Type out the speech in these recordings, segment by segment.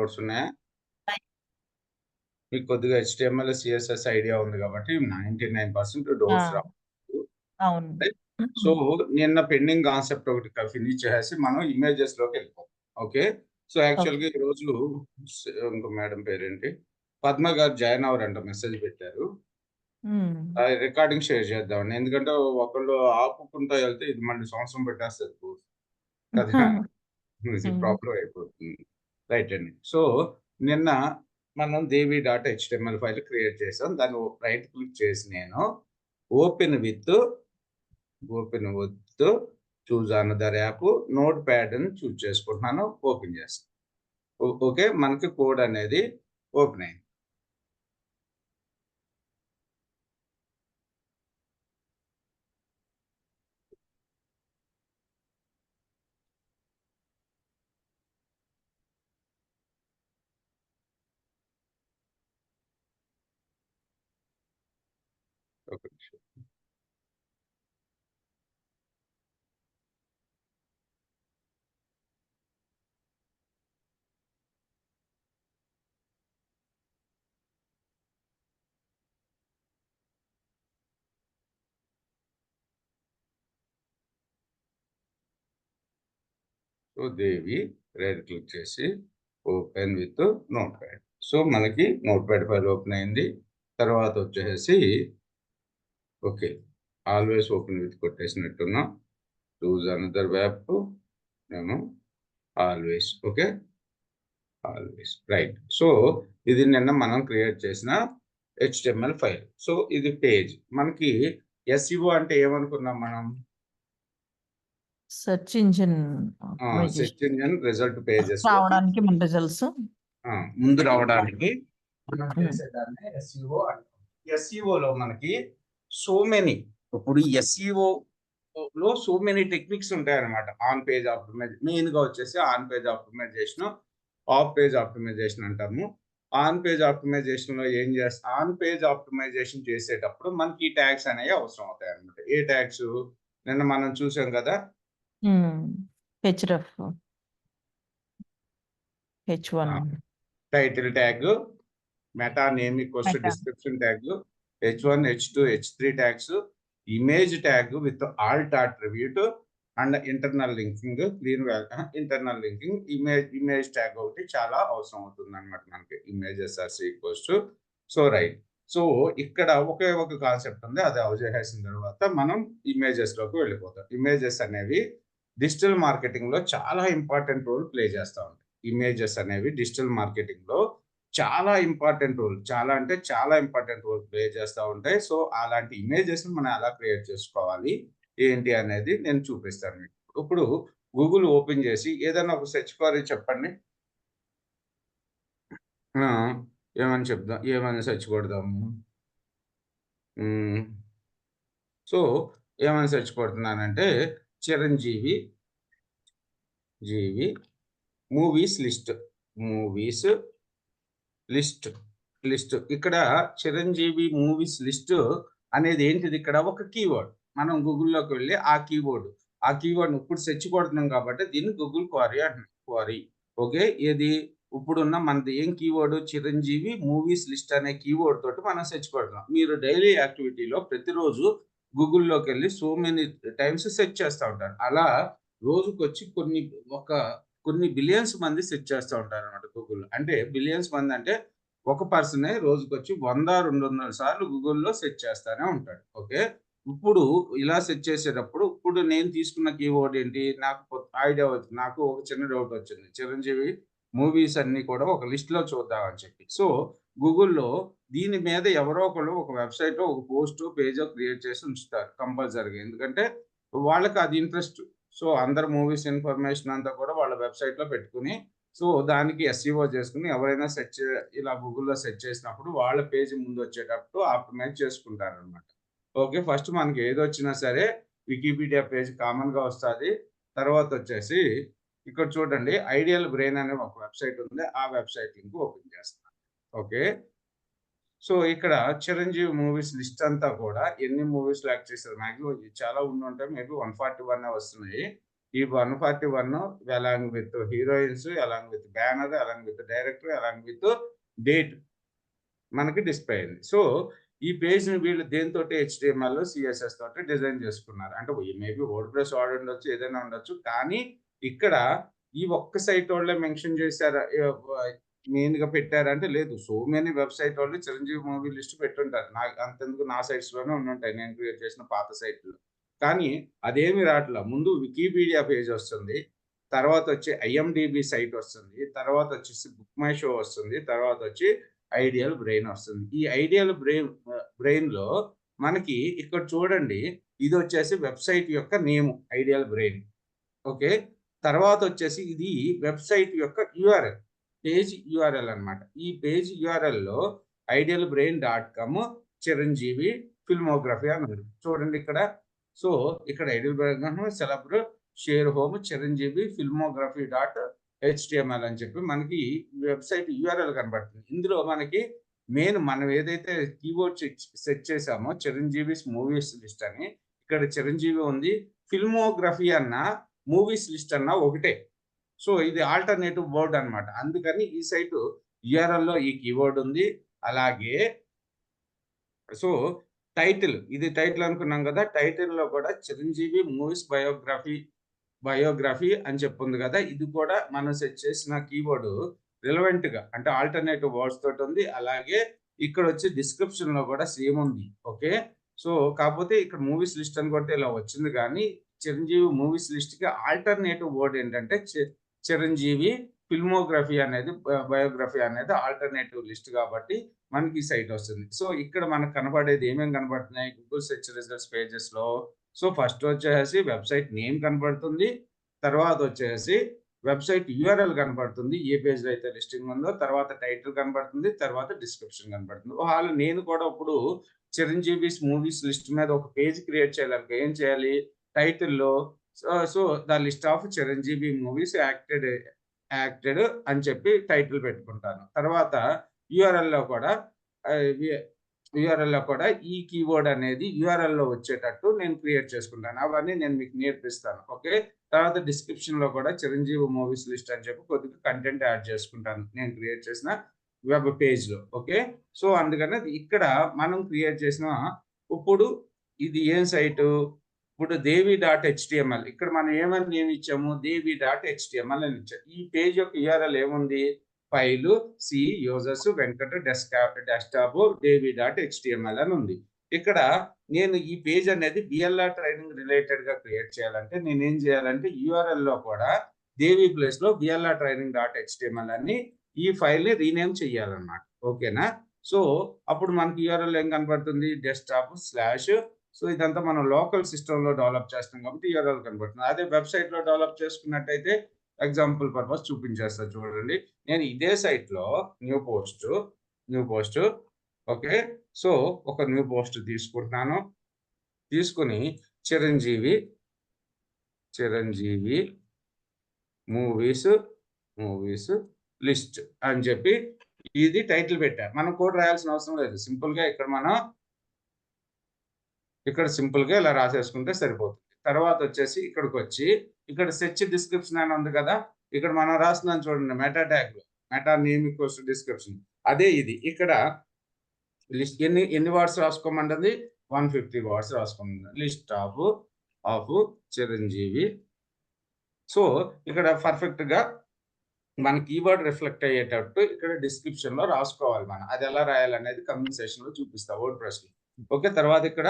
Doubts ఉన్నాయా? మీకు కొద్దిగా హెచ్‌టీఎంఎల్, సీఎస్ఎస్ ఐడియా ఉంది కాబట్టి 99% డౌట్స్ ఆ! రావు. అవును. రైట్. సో, నిన్న పెండింగ్ కాన్సెప్ట్ ఒకటి ఫినిష్ చేసేసి మనం ఇమేజెస్‌లోకెళ్ళిపోతాం. ఓకే. So, okay. యాక్చువల్‌గా ఈరోజు ఇంకో మేడం పేరేంటి? పద్మ గారు జాయిన్ అవ్వరంట మెసేజ్ పెట్టారు. హ్మ్. రికార్డింగ్ షేర్ చేద్దామని. ఎందుకంటే ఒకళ్ళు ఆపుకుంటా ఎళ్తే ఇది మళ్ళీ సంవత్సరం పెట్టేస్తది కోర్స్. కదా! ఇది హ్మ్. ప్రాబ్లమ్ అయిపోతుంది. రైట్ అండి. సో, నిన్న మనం Devi dot HTML file create చేసాం. దాన్ని రైట్ క్లిక్ చేసి నేను open with choose another app Notepad అని చూజ్ చేసుకుంటున్నాను. ఓపెన్ చేస్తాను. ఓకే. మనకి కోడ్ అనేది ఓపెన్ అయింది. ఒక నిమిషం. సో, దేవి రైట్ క్లిక్ చేసి open with Notepad. So, మనకి నోట్ ప్యాడ్ ఫైల్ ఓపెన్ అయింది. తర్వాత వచ్చేసేసి ఓకే. ఆల్వేస్ ఓపెన్ విత్ కొట్టేసినట్టున్నాం. చూజ్ అనదర్ యాప్ ఏమో always. Okay. Always. Right. So, ఇది నిన్న మనం క్రియేట్ చేసిన హెచ్‌టీఎంఎల్ ఫైల్. సో, ఇది పేజ్. మనకి ఎస్‌ఈఓ అంటే ఏమనుకున్నాం మనం? Search engine search optimization engine result పేజెస్‌లో రావడానికి మన రిజల్ట్స్. ముందు రావడానికి మనం హ్మ్. చేసేదాన్ని ఎస్‌ఈఓ అంటాం. ఎస్‌ఈఓలో మనకి సో మెనీ ఇప్పుడు ఎస్‌ఈఓలో సో మెనీ టెక్నిక్స్ ఉంటాయన్నమాట. ఆన్ పేజ్ మెయిన్‌గా వచ్చేసి on page optimisation, off page optimisation అంటాము. ఆన్ పేజ్ ఆప్టిమైజేషన్ చేసేటప్పుడు మనకి ఈ ట్యాగ్స్ అనేవి అవసరం అవుతాయన్నమాట. ఏ ట్యాగ్స్? నిన్న మనం చూసాం కదా! Href, H1, title tag, meta name equals to meta. Description tag, H1, H2, H3 tags, image tag with alt attribute and internal linking image tag ఒకటి చాలా అవసరం అవుతుందన్నమాట మనకి. Images are equals to so right. So ఇక్కడ ఒకే ఒక concept ఉంది. అది చేసేసిన తర్వాత మనం ఇమేజెస్‌లోకి వెళ్ళిపోతాం. ఇమేజెస్ అనేవి డిజిటల్ మార్కెటింగ్‌లో చాలా ఇంపార్టెంట్ రోల్ ప్లే చేస్తా ఉంటాయి. ఇమేజెస్ అనేవి డిజిటల్ మార్కెటింగ్‌లో చాలా ఇంపార్టెంట్ రోల్. చాలా అంటే చాలా ఇంపార్టెంట్ రోల్ ప్లే చేస్తా ఉంటాయి. సో, అలాంటి ఇమేజెస్‌ని మనం ఎలా క్రియేట్ చేసుకోవాలి, ఏంటి అనేది నేను చూపిస్తాను మీకు. ఇప్పుడు గూగుల్ ఓపెన్ చేసి ఏదైనా ఒక సెర్చ్ క్వెరీ చెప్పండి. ఆ! ఏమని సెర్చ్ కొడదాము? హ్మ్. సో, ఏమని సెర్చ్ కొడుతున్నానంటే 'చిరంజీవి' జీవి మూవీస్ లిస్ట్. Movies list. ఇక్కడ 'చిరంజీవి మూవీస్ లిస్ట్' అనేది ఏంటిది ఇక్కడ ఒక కీవర్డ్. మనం గూగుల్‌లోకి వెళ్లి ఆ కీవర్డ్‌ని ఇప్పుడు సెర్చ్ కొడుతున్నాం కాబట్టి దీన్ని గూగుల్ క్వెరీ అంటున్నాం. క్వెరీ. ఓకే. ఇప్పుడున్న మనది ఏం కీవర్డ్ 'చిరంజీవి మూవీస్ లిస్ట్' అనే కీవర్డ్ తోటి మనం సెర్చ్ కొడుతున్నాం. మీరు డైలీ యాక్టివిటీలో ప్రతిరోజు గూగుల్‌లోకెళ్ళి సో మెనీ టైమ్స్ సెర్చ్ చేస్తా ఉంటారు. అలా రోజుకొచ్చి కొన్ని బిలియన్స్ మంది సెర్చ్ చేస్తా ఉంటారన్నమాట గూగుల్‌లో. అంటే బిలియన్స్ మంది అంటే ఒక పర్సనే రోజుకొచ్చి 100, 200 సార్లు గూగుల్‌లో సెర్చ్ చేస్తానే ఉంటాడు. ఓకే. ఇప్పుడు ఇలా సెర్చ్ చేసేటప్పుడు ఇప్పుడు నేను తీసుకున్న కీవర్డ్ ఏంటి? నాకు ఒక చిన్న డౌట్ వచ్చింది. 'చిరంజీవి' మూవీస్ అన్నీ కూడా ఒక లిస్ట్‌లో చూద్దాం అని చెప్పి. సో, గూగుల్‌లో దీని మీద ఎవరో ఒకళ్ళు ఒక వెబ్‌సైటో, ఒక పోస్టో, పేజో క్రియేట్ చేసి ఉంచుతారు కంపల్సరీగా. ఎందుకంటే వాళ్ళకి అది ఇంట్రెస్ట్. సో, అందరి మూవీస్ ఇన్ఫర్మేషన్ అంతా కూడా వాళ్ళ వెబ్‌సైట్‌లో పెట్టుకొని సో, దానికి ఎస్‌ఈఓ చేసుకొని ఎవరైనా ఇలా గూగుల్‌లో సెర్చ్ చేసినప్పుడు వాళ్ళ పేజీ ముందొచ్చేటట్టు ఆప్టిమైజ్ చేసుకుంటారనమాట. ఓకే. ఫస్ట్ మనకి ఏదొచ్చినా సరే వికీపీడియా పేజ్ కామన్‌గా వస్తాది. తర్వాతొచ్చేసి ఇక్కడ చూడండి ఐడియల్ బ్రెయిన్ అనే ఒక వెబ్‌సైట్ ఉంది. ఆ వెబ్‌సైట్ లింక్ ఓపెన్ చేస్తున్నాను. ఓకే. సో, ఇక్కడ 'చిరంజీవి' మూవీస్ లిస్ట్ అంతా కూడా ఎన్ని మూవీస్‌లో యాక్ట్ చేశారు మాక్సిమం చాలా ఉండుంటాయి. మేబీ 141 వస్తున్నాయి. ఈ 141 along with heroines, along with banner, along with director, along with date మనకి డిస్‌ప్లే అయింది. సో, ఈ పేజ్‌ని వీళ్ళు దేనితోటి హెచ్‌టీఎంఎల్, సీఎస్ఎస్ తోటి డిజైన్ చేసుకున్నారు. అంటే మేబీ వర్డ్‌ప్రెస్ వాడుండొచ్చు, ఏదైనా ఉండొచ్చు. కానీ ఇక్కడ ఈ ఒక్క సైట్ వోళ్ళే మెన్షన్ చేశారా? మెయిన్‌గా పెట్టారంటే లేదు. సో మెనీ వెబ్‌సైట్ వాళ్ళు చిరంజీవి మూవీ లిస్ట్ పెట్టుంటారు. అంతెందుకు నా సైట్స్‌లోనే ఉండుంటాయి. నేను క్రియేట్ చేసిన పాత సైట్‌లో. కానీ అదేమి రాట్లా. ముందు వికీపీడియా పేజ్ వస్తుంది. తర్వాతొచ్చి ఐఎండీబీ సైట్ వస్తుంది. తర్వాతొచ్చేసి బుక్ మై షో వస్తుంది. తర్వాతొచ్చి ఐడియల్ బ్రెయిన్ వస్తుంది. ఈ ఐడియల్ బ్రెయిన్‌లో మనకి ఇక్కడ చూడండి. ఇదొచ్చేసి వెబ్‌సైట్ యొక్క నేము ఐడియల్ బ్రెయిన్. ఓకే. తర్వాతొచ్చేసి ఇది వెబ్‌సైట్ యొక్క యూఆర్ఎల్. పేజ్ యూఆర్ఎల్ అన్నమాట. ఈ పేజ్ యూఆర్ఎల్‌లో idealbrain.com చిరంజీవి ఫిల్మోగ్రఫీ అని ఉంది. చూడండి ఇక్కడ. సో, ఇక్కడ ideal brain celeb share home Chiranjeevi filmography dot HTML అని చెప్పి మనకి వెబ్‌సైట్ యూఆర్ఎల్ కనబడుతుంది. ఇందులో మనకి మెయిన్ మనం ఏదైతే కీవర్డ్ సెట్ చేసామో చిరంజీవిస్ మూవీస్ లిస్ట్ అని ఇక్కడ చిరంజీవి ఉంది. ఫిల్మోగ్రఫీ అన్న మూవీస్ లిస్ట్ అన్న ఒకటే. సో, ఇది ఆల్టర్‌నేటివ్ వర్డ్ అన్నమాట. అందుకని ఈ సైటు యూఆర్ఎల్‌లో ఈ కీవర్డ్ ఉంది. అలాగే సో, ఇది టైటిల్ అనుకున్నాం కదా! టైటిల్‌లో కూడా చిరంజీవి మూవీస్ బయోగ్రఫీ అని చెప్పుంది కదా! ఇది కూడా మనం సెట్ చేసిన కీవర్డ్ రిలవెంట్‌గా అంటే ఆల్టర్‌నేటివ్ వర్డ్స్ తోటుంది. అలాగే ఇక్కడొచ్చి డిస్క్రిప్షన్‌లో కూడా సేమ్ ఉంది. ఓకే. సో, కాకపోతే ఇక్కడ మూవీస్ లిస్ట్ అని కొడితే ఇలా వచ్చింది గానీ, చిరంజీవి మూవీస్ లిస్ట్‌కి ఆల్టర్‌నేటివ్ వర్డ్ ఏంటంటే చిరంజీవి ఫిల్మోగ్రఫీ అనేది బయోగ్రఫీ అనేది ఆల్టర్‌నేటివ్ లిస్ట్ కాబట్టి మనకి ఈ సైట్ వస్తుంది. సో, ఇక్కడ మనకు కనపడేది ఏమేమి కనపడుతున్నాయి గూగుల్ సెర్చ్ రిజల్ట్స్ పేజెస్‌లో. సో, ఫస్ట్ వచ్చేసి వెబ్‌సైట్ నేమ్ కనపడుతుంది. తర్వాత వచ్చేసి వెబ్‌సైట్ యూఆర్ఎల్ కనపడుతుంది. ఏ పేజ్‌లో అయితే లిస్టింగ్ ఉందో. తర్వాత టైటిల్ కనపడుతుంది. తర్వాత డిస్క్రిప్షన్ కనపడుతుంది. నేను కూడా ఇప్పుడు చిరంజీవిస్ మూవీస్ లిస్ట్ మీద ఒక పేజ్ క్రియేట్ చేయాలనుకో ఏం చేయాలి? టైటిల్‌లో so, the list of Chiranjeevi movies acted అని చెప్పి టైటిల్ పెట్టుకుంటాను. తర్వాత యూఆర్ఎల్‌లో కూడా ఈ కీవర్డ్ అనేది యూఆర్ఎల్‌లో వచ్చేటట్టు నేను క్రియేట్ చేసుకుంటాను. అవన్నీ నేను మీకు నేర్పిస్తాను. ఓకే. తర్వాత డిస్క్రిప్షన్‌లో కూడా చిరంజీవి మూవీస్ లిస్ట్ అని చెప్పి కొద్దిగా కంటెంట్ యాడ్ చేసుకుంటాను. నేను క్రియేట్ చేసిన వెబ్ పేజ్‌లో. ఓకే. సో, అందుకని ఇక్కడ మనం క్రియేట్ చేసిన ఇప్పుడు ఇది ఏం సైటు? ఇప్పుడు దేవి.html ఇక్కడ మనం ఏమని నేమ్ ఇచ్చాము? దేవి.html అని ఇచ్చాం. ఈ పేజ్ యొక్క యూఆర్ఎల్ ఏముంది? ఫైలు యూజర్స్ వెంకట డెస్క్‌టాప్ దేవి.html అని ఉంది. ఇక్కడ నేను ఈ పేజ్ అనేది వీఎల్ఆర్ ట్రైనింగ్ రిలేటెడ్‌గా క్రియేట్ చేయాలంటే నేనేం చేయాలంటే యూఆర్ఎల్‌లో కూడా దేవి ప్లేస్‌లో వీఎల్ఆర్ ట్రైనింగ్.html అని ఈ ఫైల్‌ని రీనేమ్ చేయాలన్నమాట. ఓకేనా? సో, అప్పుడు మనకి యూఆర్ఎల్ ఏం కనపడుతుంది? డెస్క్‌టాప్ స్లాష్ సో, ఇదంతా మనం లోకల్ సిస్టమ్‌లో డెవలప్ చేస్తాం కాబట్టి యూఆర్ఎల్ కనపడుతుంది. అదే వెబ్‌సైట్‌లో డెవలప్ చేసుకున్నట్టయితే ఎగ్జాంపుల్ పర్పస్ చూపించేస్తా చూడండి. నేను ఇదే సైట్‌లో న్యూ పోస్ట్ ఓకే. సో, ఒక న్యూ పోస్ట్ తీసుకుంటున్నాను. తీసుకొని చిరంజీవి మూవీస్ లిస్ట్ అని చెప్పి ఇది టైటిల్ పెట్టా. మనం కోడ్ రాయాల్సిన అవసరం లేదు. సింపుల్‌గా ఇలా రాసేసుకుంటే సరిపోతుంది. తర్వాత వచ్చేసి ఇక్కడికొచ్చి ఇక్కడ సెర్చ్ డిస్క్రిప్షన్ అని ఉంది కదా! ఇక్కడ మనం రాస్తున్నాం చూడండి మెటా ట్యాగ్‌లో. Meta name equals to description. అదే ఇది. ఇక్కడ లిస్ట్ ఎన్ని వర్డ్స్ రాసుకోమంటుంది? 150 వర్డ్స్ రాసుకోమంటుంది. List of Chiranjeevi. సో, ఇక్కడ పర్ఫెక్ట్‌గా మన కీవర్డ్ రిఫ్లెక్ట్ అయ్యేటట్టు ఇక్కడ డిస్క్రిప్షన్‌లో రాసుకోవాలి మనం. అది ఎలా రాయాలనేది కమింగ్ సెషన్‌లో చూపిస్తా వర్డ్‌ప్రెస్‌లో. ఓకే. తర్వాత ఇక్కడ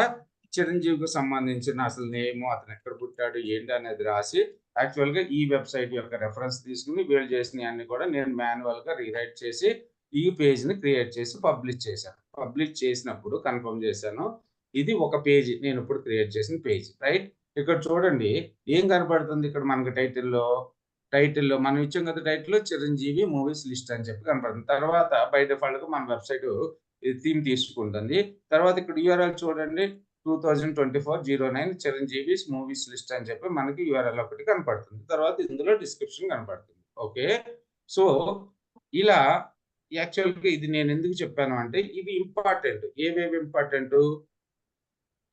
చిరంజీవికి సంబంధించిన అసలు నేము, అతను ఎక్కడ పుట్టాడు, ఏంటి అనేది రాసి యాక్చువల్‌గా ఈ వెబ్‌సైట్ యొక్క రిఫరెన్స్ తీసుకొని వీళ్ళు చేసినయన్నీ కూడా నేను మాన్యువల్‌గా రీరైట్ చేసి ఈ పేజ్‌ని క్రియేట్ చేసి పబ్లిష్ చేశాను. పబ్లిష్ చేసినప్పుడు కన్ఫర్మ్ చేశాను. ఇది ఒక పేజ్ నేను ఇప్పుడు క్రియేట్ చేసిన పేజ్. రైట్? ఇక్కడ చూడండి ఏం కనపడుతుంది ఇక్కడ మనకి టైటిల్‌లో మనం ఇచ్చాం కదా టైటిల్ చిరంజీవి మూవీస్ లిస్ట్ అని చెప్పి కనపడుతుంది. తర్వాత బై డిఫాల్ట్‌గా మన వెబ్‌సైట్ థీమ్ తీసుకుంటుంది. తర్వాత ఇక్కడ యూఆర్ఎల్ చూడండి 2024-09 చిరంజీవిస్ మూవీస్ లిస్ట్ అని చెప్పి మనకి యూఆర్ఎల్ ఒకటి కనపడుతుంది. తర్వాత ఇందులో డిస్క్రిప్షన్ కనపడుతుంది. ఓకే. సో, ఇలా యాక్చువల్‌గా ఇది నేను ఎందుకు చెప్పాను అంటే ఇవి ఇంపార్టెంట్. ఏవేవి ఇంపార్టెంటు?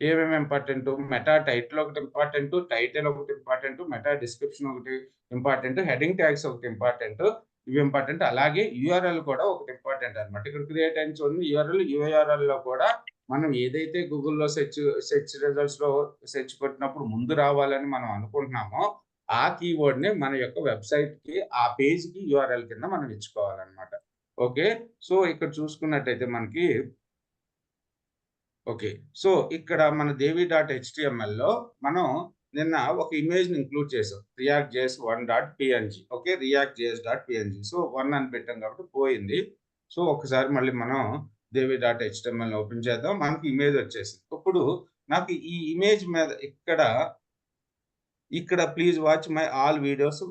ఏమేమి ఇంపార్టెంట్, మెటా టైటిల్ ఒకటి ఇంపార్టెంట్, టైటిల్ ఒకటి ఇంపార్టెంట్, మెటా డిస్క్రిప్షన్ ఒకటి ఇంపార్టెంట్, హెడింగ్ ట్యాగ్స్ ఒకటి ఇంపార్టెంట్. ఇవి ఇంపార్టెంట్. అలాగే యూఆర్ఎల్ కూడా ఒకటి ఇంపార్టెంట్ అన్నమాట. ఇక్కడ క్రియేట్ అయిన చూడండి యూఆర్ఎల్ కూడా మనం ఏదైతే గూగుల్‌లో సెర్చ్ రిజల్ట్స్‌లో సెర్చ్ కొట్టినప్పుడు ముందు రావాలని మనం అనుకుంటున్నామో, ఆ కీవర్డ్‌ని మన యొక్క వెబ్‌సైట్‌కి, ఆ పేజ్‌కి యూఆర్ఎల్ కింద మనం ఇచ్చుకోవాలన్నమాట. ఓకే. సో, ఇక్కడ చూసుకున్నట్టయితే మనకి ఓకే. సో, ఇక్కడ మన దేవి.htmlలో మనం నిన్న ఒక ఇమేజ్‌ని ఇంక్లూడ్ చేసాం. రియాక్ట్.js 1.png. ఓకే. రియాక్ట్.js.png. సో, 1 అని పెట్టాం కాబట్టి పోయింది. సో, ఒకసారి మళ్ళీ మనం దేవి.htmlని ఓపెన్ చేద్దాం. మనకి ఇమేజ్ వచ్చేసింది. ఇప్పుడు నాకు ఈ ఇమేజ్ మీద ఇక్కడ please watch my all videos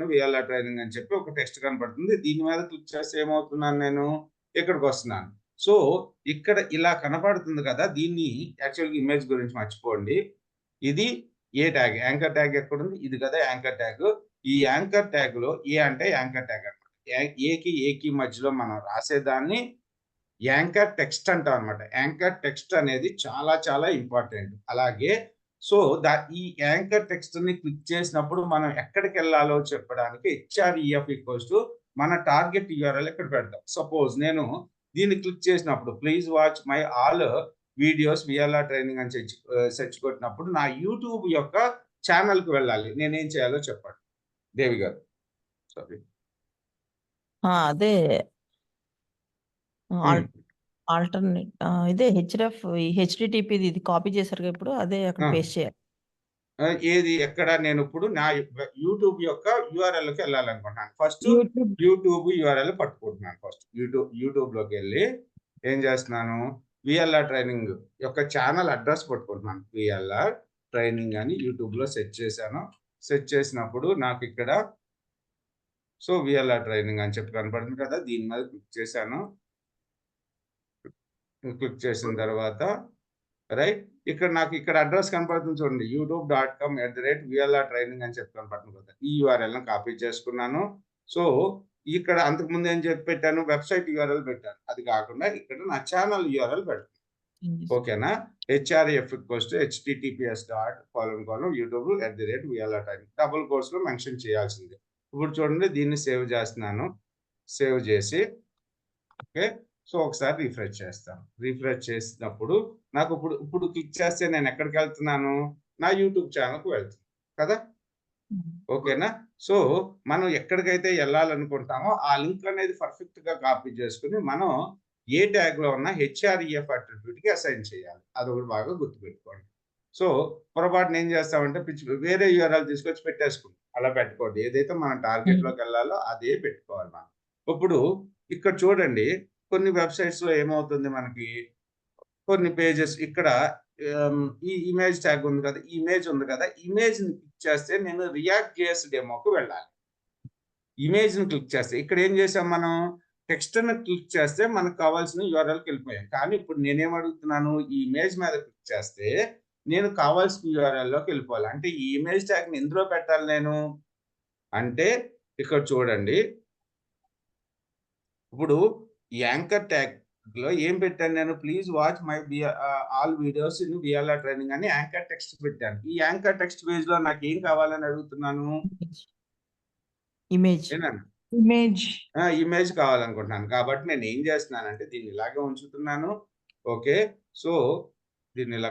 VLR training అని చెప్పి ఒక టెక్స్ట్ కనపడుతుంది. దీని మీద క్లిక్ చేస్తే ఏమవుతున్నాను నేను? ఇక్కడికొస్తున్నాను. సో, ఇక్కడ ఇలా కనపడుతుంది కదా! దీన్ని యాక్చువల్‌గా ఇమేజ్ గురించి మర్చిపోండి. ఇది ఏ ట్యాగ్. యాంకర్ ట్యాగ్ ఎక్కడుంది? ఇది కదా యాంకర్ ట్యాగ్. ఈ యాంకర్ ట్యాగ్‌లో ఏ అంటే యాంకర్ ట్యాగ్ అన్నమాట. ఏకి మధ్యలో మనం రాసేదాన్ని యాంకర్ టెక్స్ట్ అంటాం అన్నమాట. యాంకర్ టెక్స్ట్ అనేది చాలా చాలా ఇంపార్టెంట్. అలాగే సో, ఈ యాంకర్ టెక్స్ట్‌ని క్లిక్ చేసినప్పుడు మనం ఎక్కడికెళ్ళాలో చెప్పడానికి హెచ్ఆర్‌ఈఎఫ్ ఈక్వల్స్ టు మన టార్గెట్ యూఆర్ఎల్ ఇక్కడ పెడతాం. సపోజ్ నేను దీన్ని క్లిక్ చేసినప్పుడు please watch my all videos VLR training అని సెర్చ్ కొట్టినప్పుడు నా యూట్యూబ్ యొక్క ఛానెల్‌కి వెళ్ళాలి. నేనేం చేయాలో చెప్పండి? దేవి గారు. సారీ. అదే హ్మ్. ఆల్టర్‌నేట్ ఇదే హెచ్‌డిఎఫ్ ఈ హెచ్‌టిటిపిది ఇది కాపీ చేశారుగా ఇప్పుడు అదే అక్కడ ఆ! పేస్ట్ చేయాలి. ఏది ఎక్కడ నేనిప్పుడు నా యూట్యూబ్ యొక్క యూఆర్ఎల్‌కి వెళ్ళాలనుకుంటున్నాను. ఫస్ట్ యూట్యూబ్ యూట్యూబ్ యూఆర్ఎల్ పట్టుకుంటున్నాను ఫస్ట్. యూట్యూబ్‌లోకెళ్ళి ఏం చేస్తున్నాను? విఎల్ఆర్ ట్రైనింగ్ యొక్క ఛానెల్ అడ్రెస్ పట్టుకుంటున్నాను. విఎల్ఆర్ ట్రైనింగ్ అని యూట్యూబ్‌లో సెర్చ్ చేశాను. సెర్చ్ చేసినప్పుడు నాకిక్కడ సో, విఎల్ఆర్ ట్రైనింగ్ అని చెప్పి కనపడుతుంది కదా! దీని మీద క్లిక్ చేశాను. క్లిక్ చేసిన తర్వాత రైట్. నాకు ఇక్కడ అడ్రెస్ కనపడుతుంది చూడండి. youtube.com/VLR ట్రైనింగ్ అని చెప్పి కనపడుతుంది కదా! ఈ యూఆర్ఎల్‌ని కాపీ చేసుకున్నాను. సో, ఇక్కడ అంతకుముందు ఏం చెప్పి పెట్టాను? వెబ్‌సైట్ యూఆర్ఎల్ పెట్టాను. అది కాకుండా ఇక్కడ నా ఛానెల్ యూఆర్ఎల్ పెడుతున్నాను. ఓకేనా? HRF equals to https://youtube@VLR training double కోట్స్‌లో మెన్షన్ చేయాల్సిందే. ఇప్పుడు చూడండి దీన్ని సేవ్ చేస్తున్నాను. సేవ్ చేసి ఓకే. సో, ఒకసారి రిఫ్రెష్ చేస్తాను. రిఫ్రెష్ చేసినప్పుడు నాకు ఇప్పుడు క్లిక్ చేస్తే నేను ఎక్కడికెళ్తున్నాను? నా యూట్యూబ్ ఛానెల్‌కి వెళ్తున్నాను. కదా! ఓకేనా? సో, మనం ఎక్కడికైతే ఎళ్ళాలనుకుంటామో ఆ లింక్ అనేది పర్ఫెక్ట్‌గా కాపీ చేసుకొని మనం ఏ ట్యాగ్‌లో ఉన్న హెచ్ఆర్‌ఈఎఫ్ అట్రిబ్యూట్‌కి అసైన్ చేయాలి. అదొకటి బాగా గుర్తుపెట్టుకోండి. సో, పొరపాటున ఏం చేస్తామంటే వేరే యూఆర్ఎల్ తీసుకొచ్చి పెట్టేసుకుంటాం. అలా పెట్టకూడదు. ఏదైతే మన టార్గెట్‌లోకెళ్ళాలో అదే పెట్టుకోవాలి మనం. ఇప్పుడు ఇక్కడ చూడండి కొన్ని వెబ్‌సైట్స్‌లో ఏమవుతుంది మనకి కొన్ని పేజెస్ ఇక్కడ ఈ ఇమేజ్ ట్యాగ్ ఉంది కదా! ఈ ఇమేజ్ ఉంది కదా! ఇమేజ్‌ని క్లిక్ చేస్తే నేను రియాక్ట్ జేఎస్ డెమోకి వెళ్ళాలి. ఇమేజ్‌ని క్లిక్ చేస్తే ఇక్కడ ఏం చేసాం మనం టెక్స్ట్‌ని క్లిక్ చేస్తే మనకు కావాల్సిన యూఆర్ఎల్‌కి వెళ్ళిపోయాం. కానీ ఇప్పుడు నేనేం అడుగుతున్నాను ఈ ఇమేజ్ మీద క్లిక్ చేస్తే నేను కావాల్సిన యూఆర్ఎల్‌లోకి వెళ్ళిపోవాలి. అంటే ఈ ఇమేజ్ ట్యాగ్‌ని ఎందులో పెట్టాలి నేను? అంటే ఇక్కడ చూడండి. ఇప్పుడు యాంకర్ ట్యాగ్‌లో ఏం పెట్టాను నేను? Please watch my all videos in VLR training అని యాంకర్ టెక్స్ట్ పెట్టాను. ఈ యాంకర్ టెక్స్ట్ పేజ్‌లో నాకేం కావాలని అడుగుతున్నాను? ఇమేజ్. ఏనండి? ఇమేజ్. ఇమేజ్ కావాలనుకుంటున్నాను. కాబట్టి నేనేం చేస్తున్నానంటే దీన్ని ఇలాగే ఉంచుతున్నాను. ఓకే. సో, దీన్ని ఇలా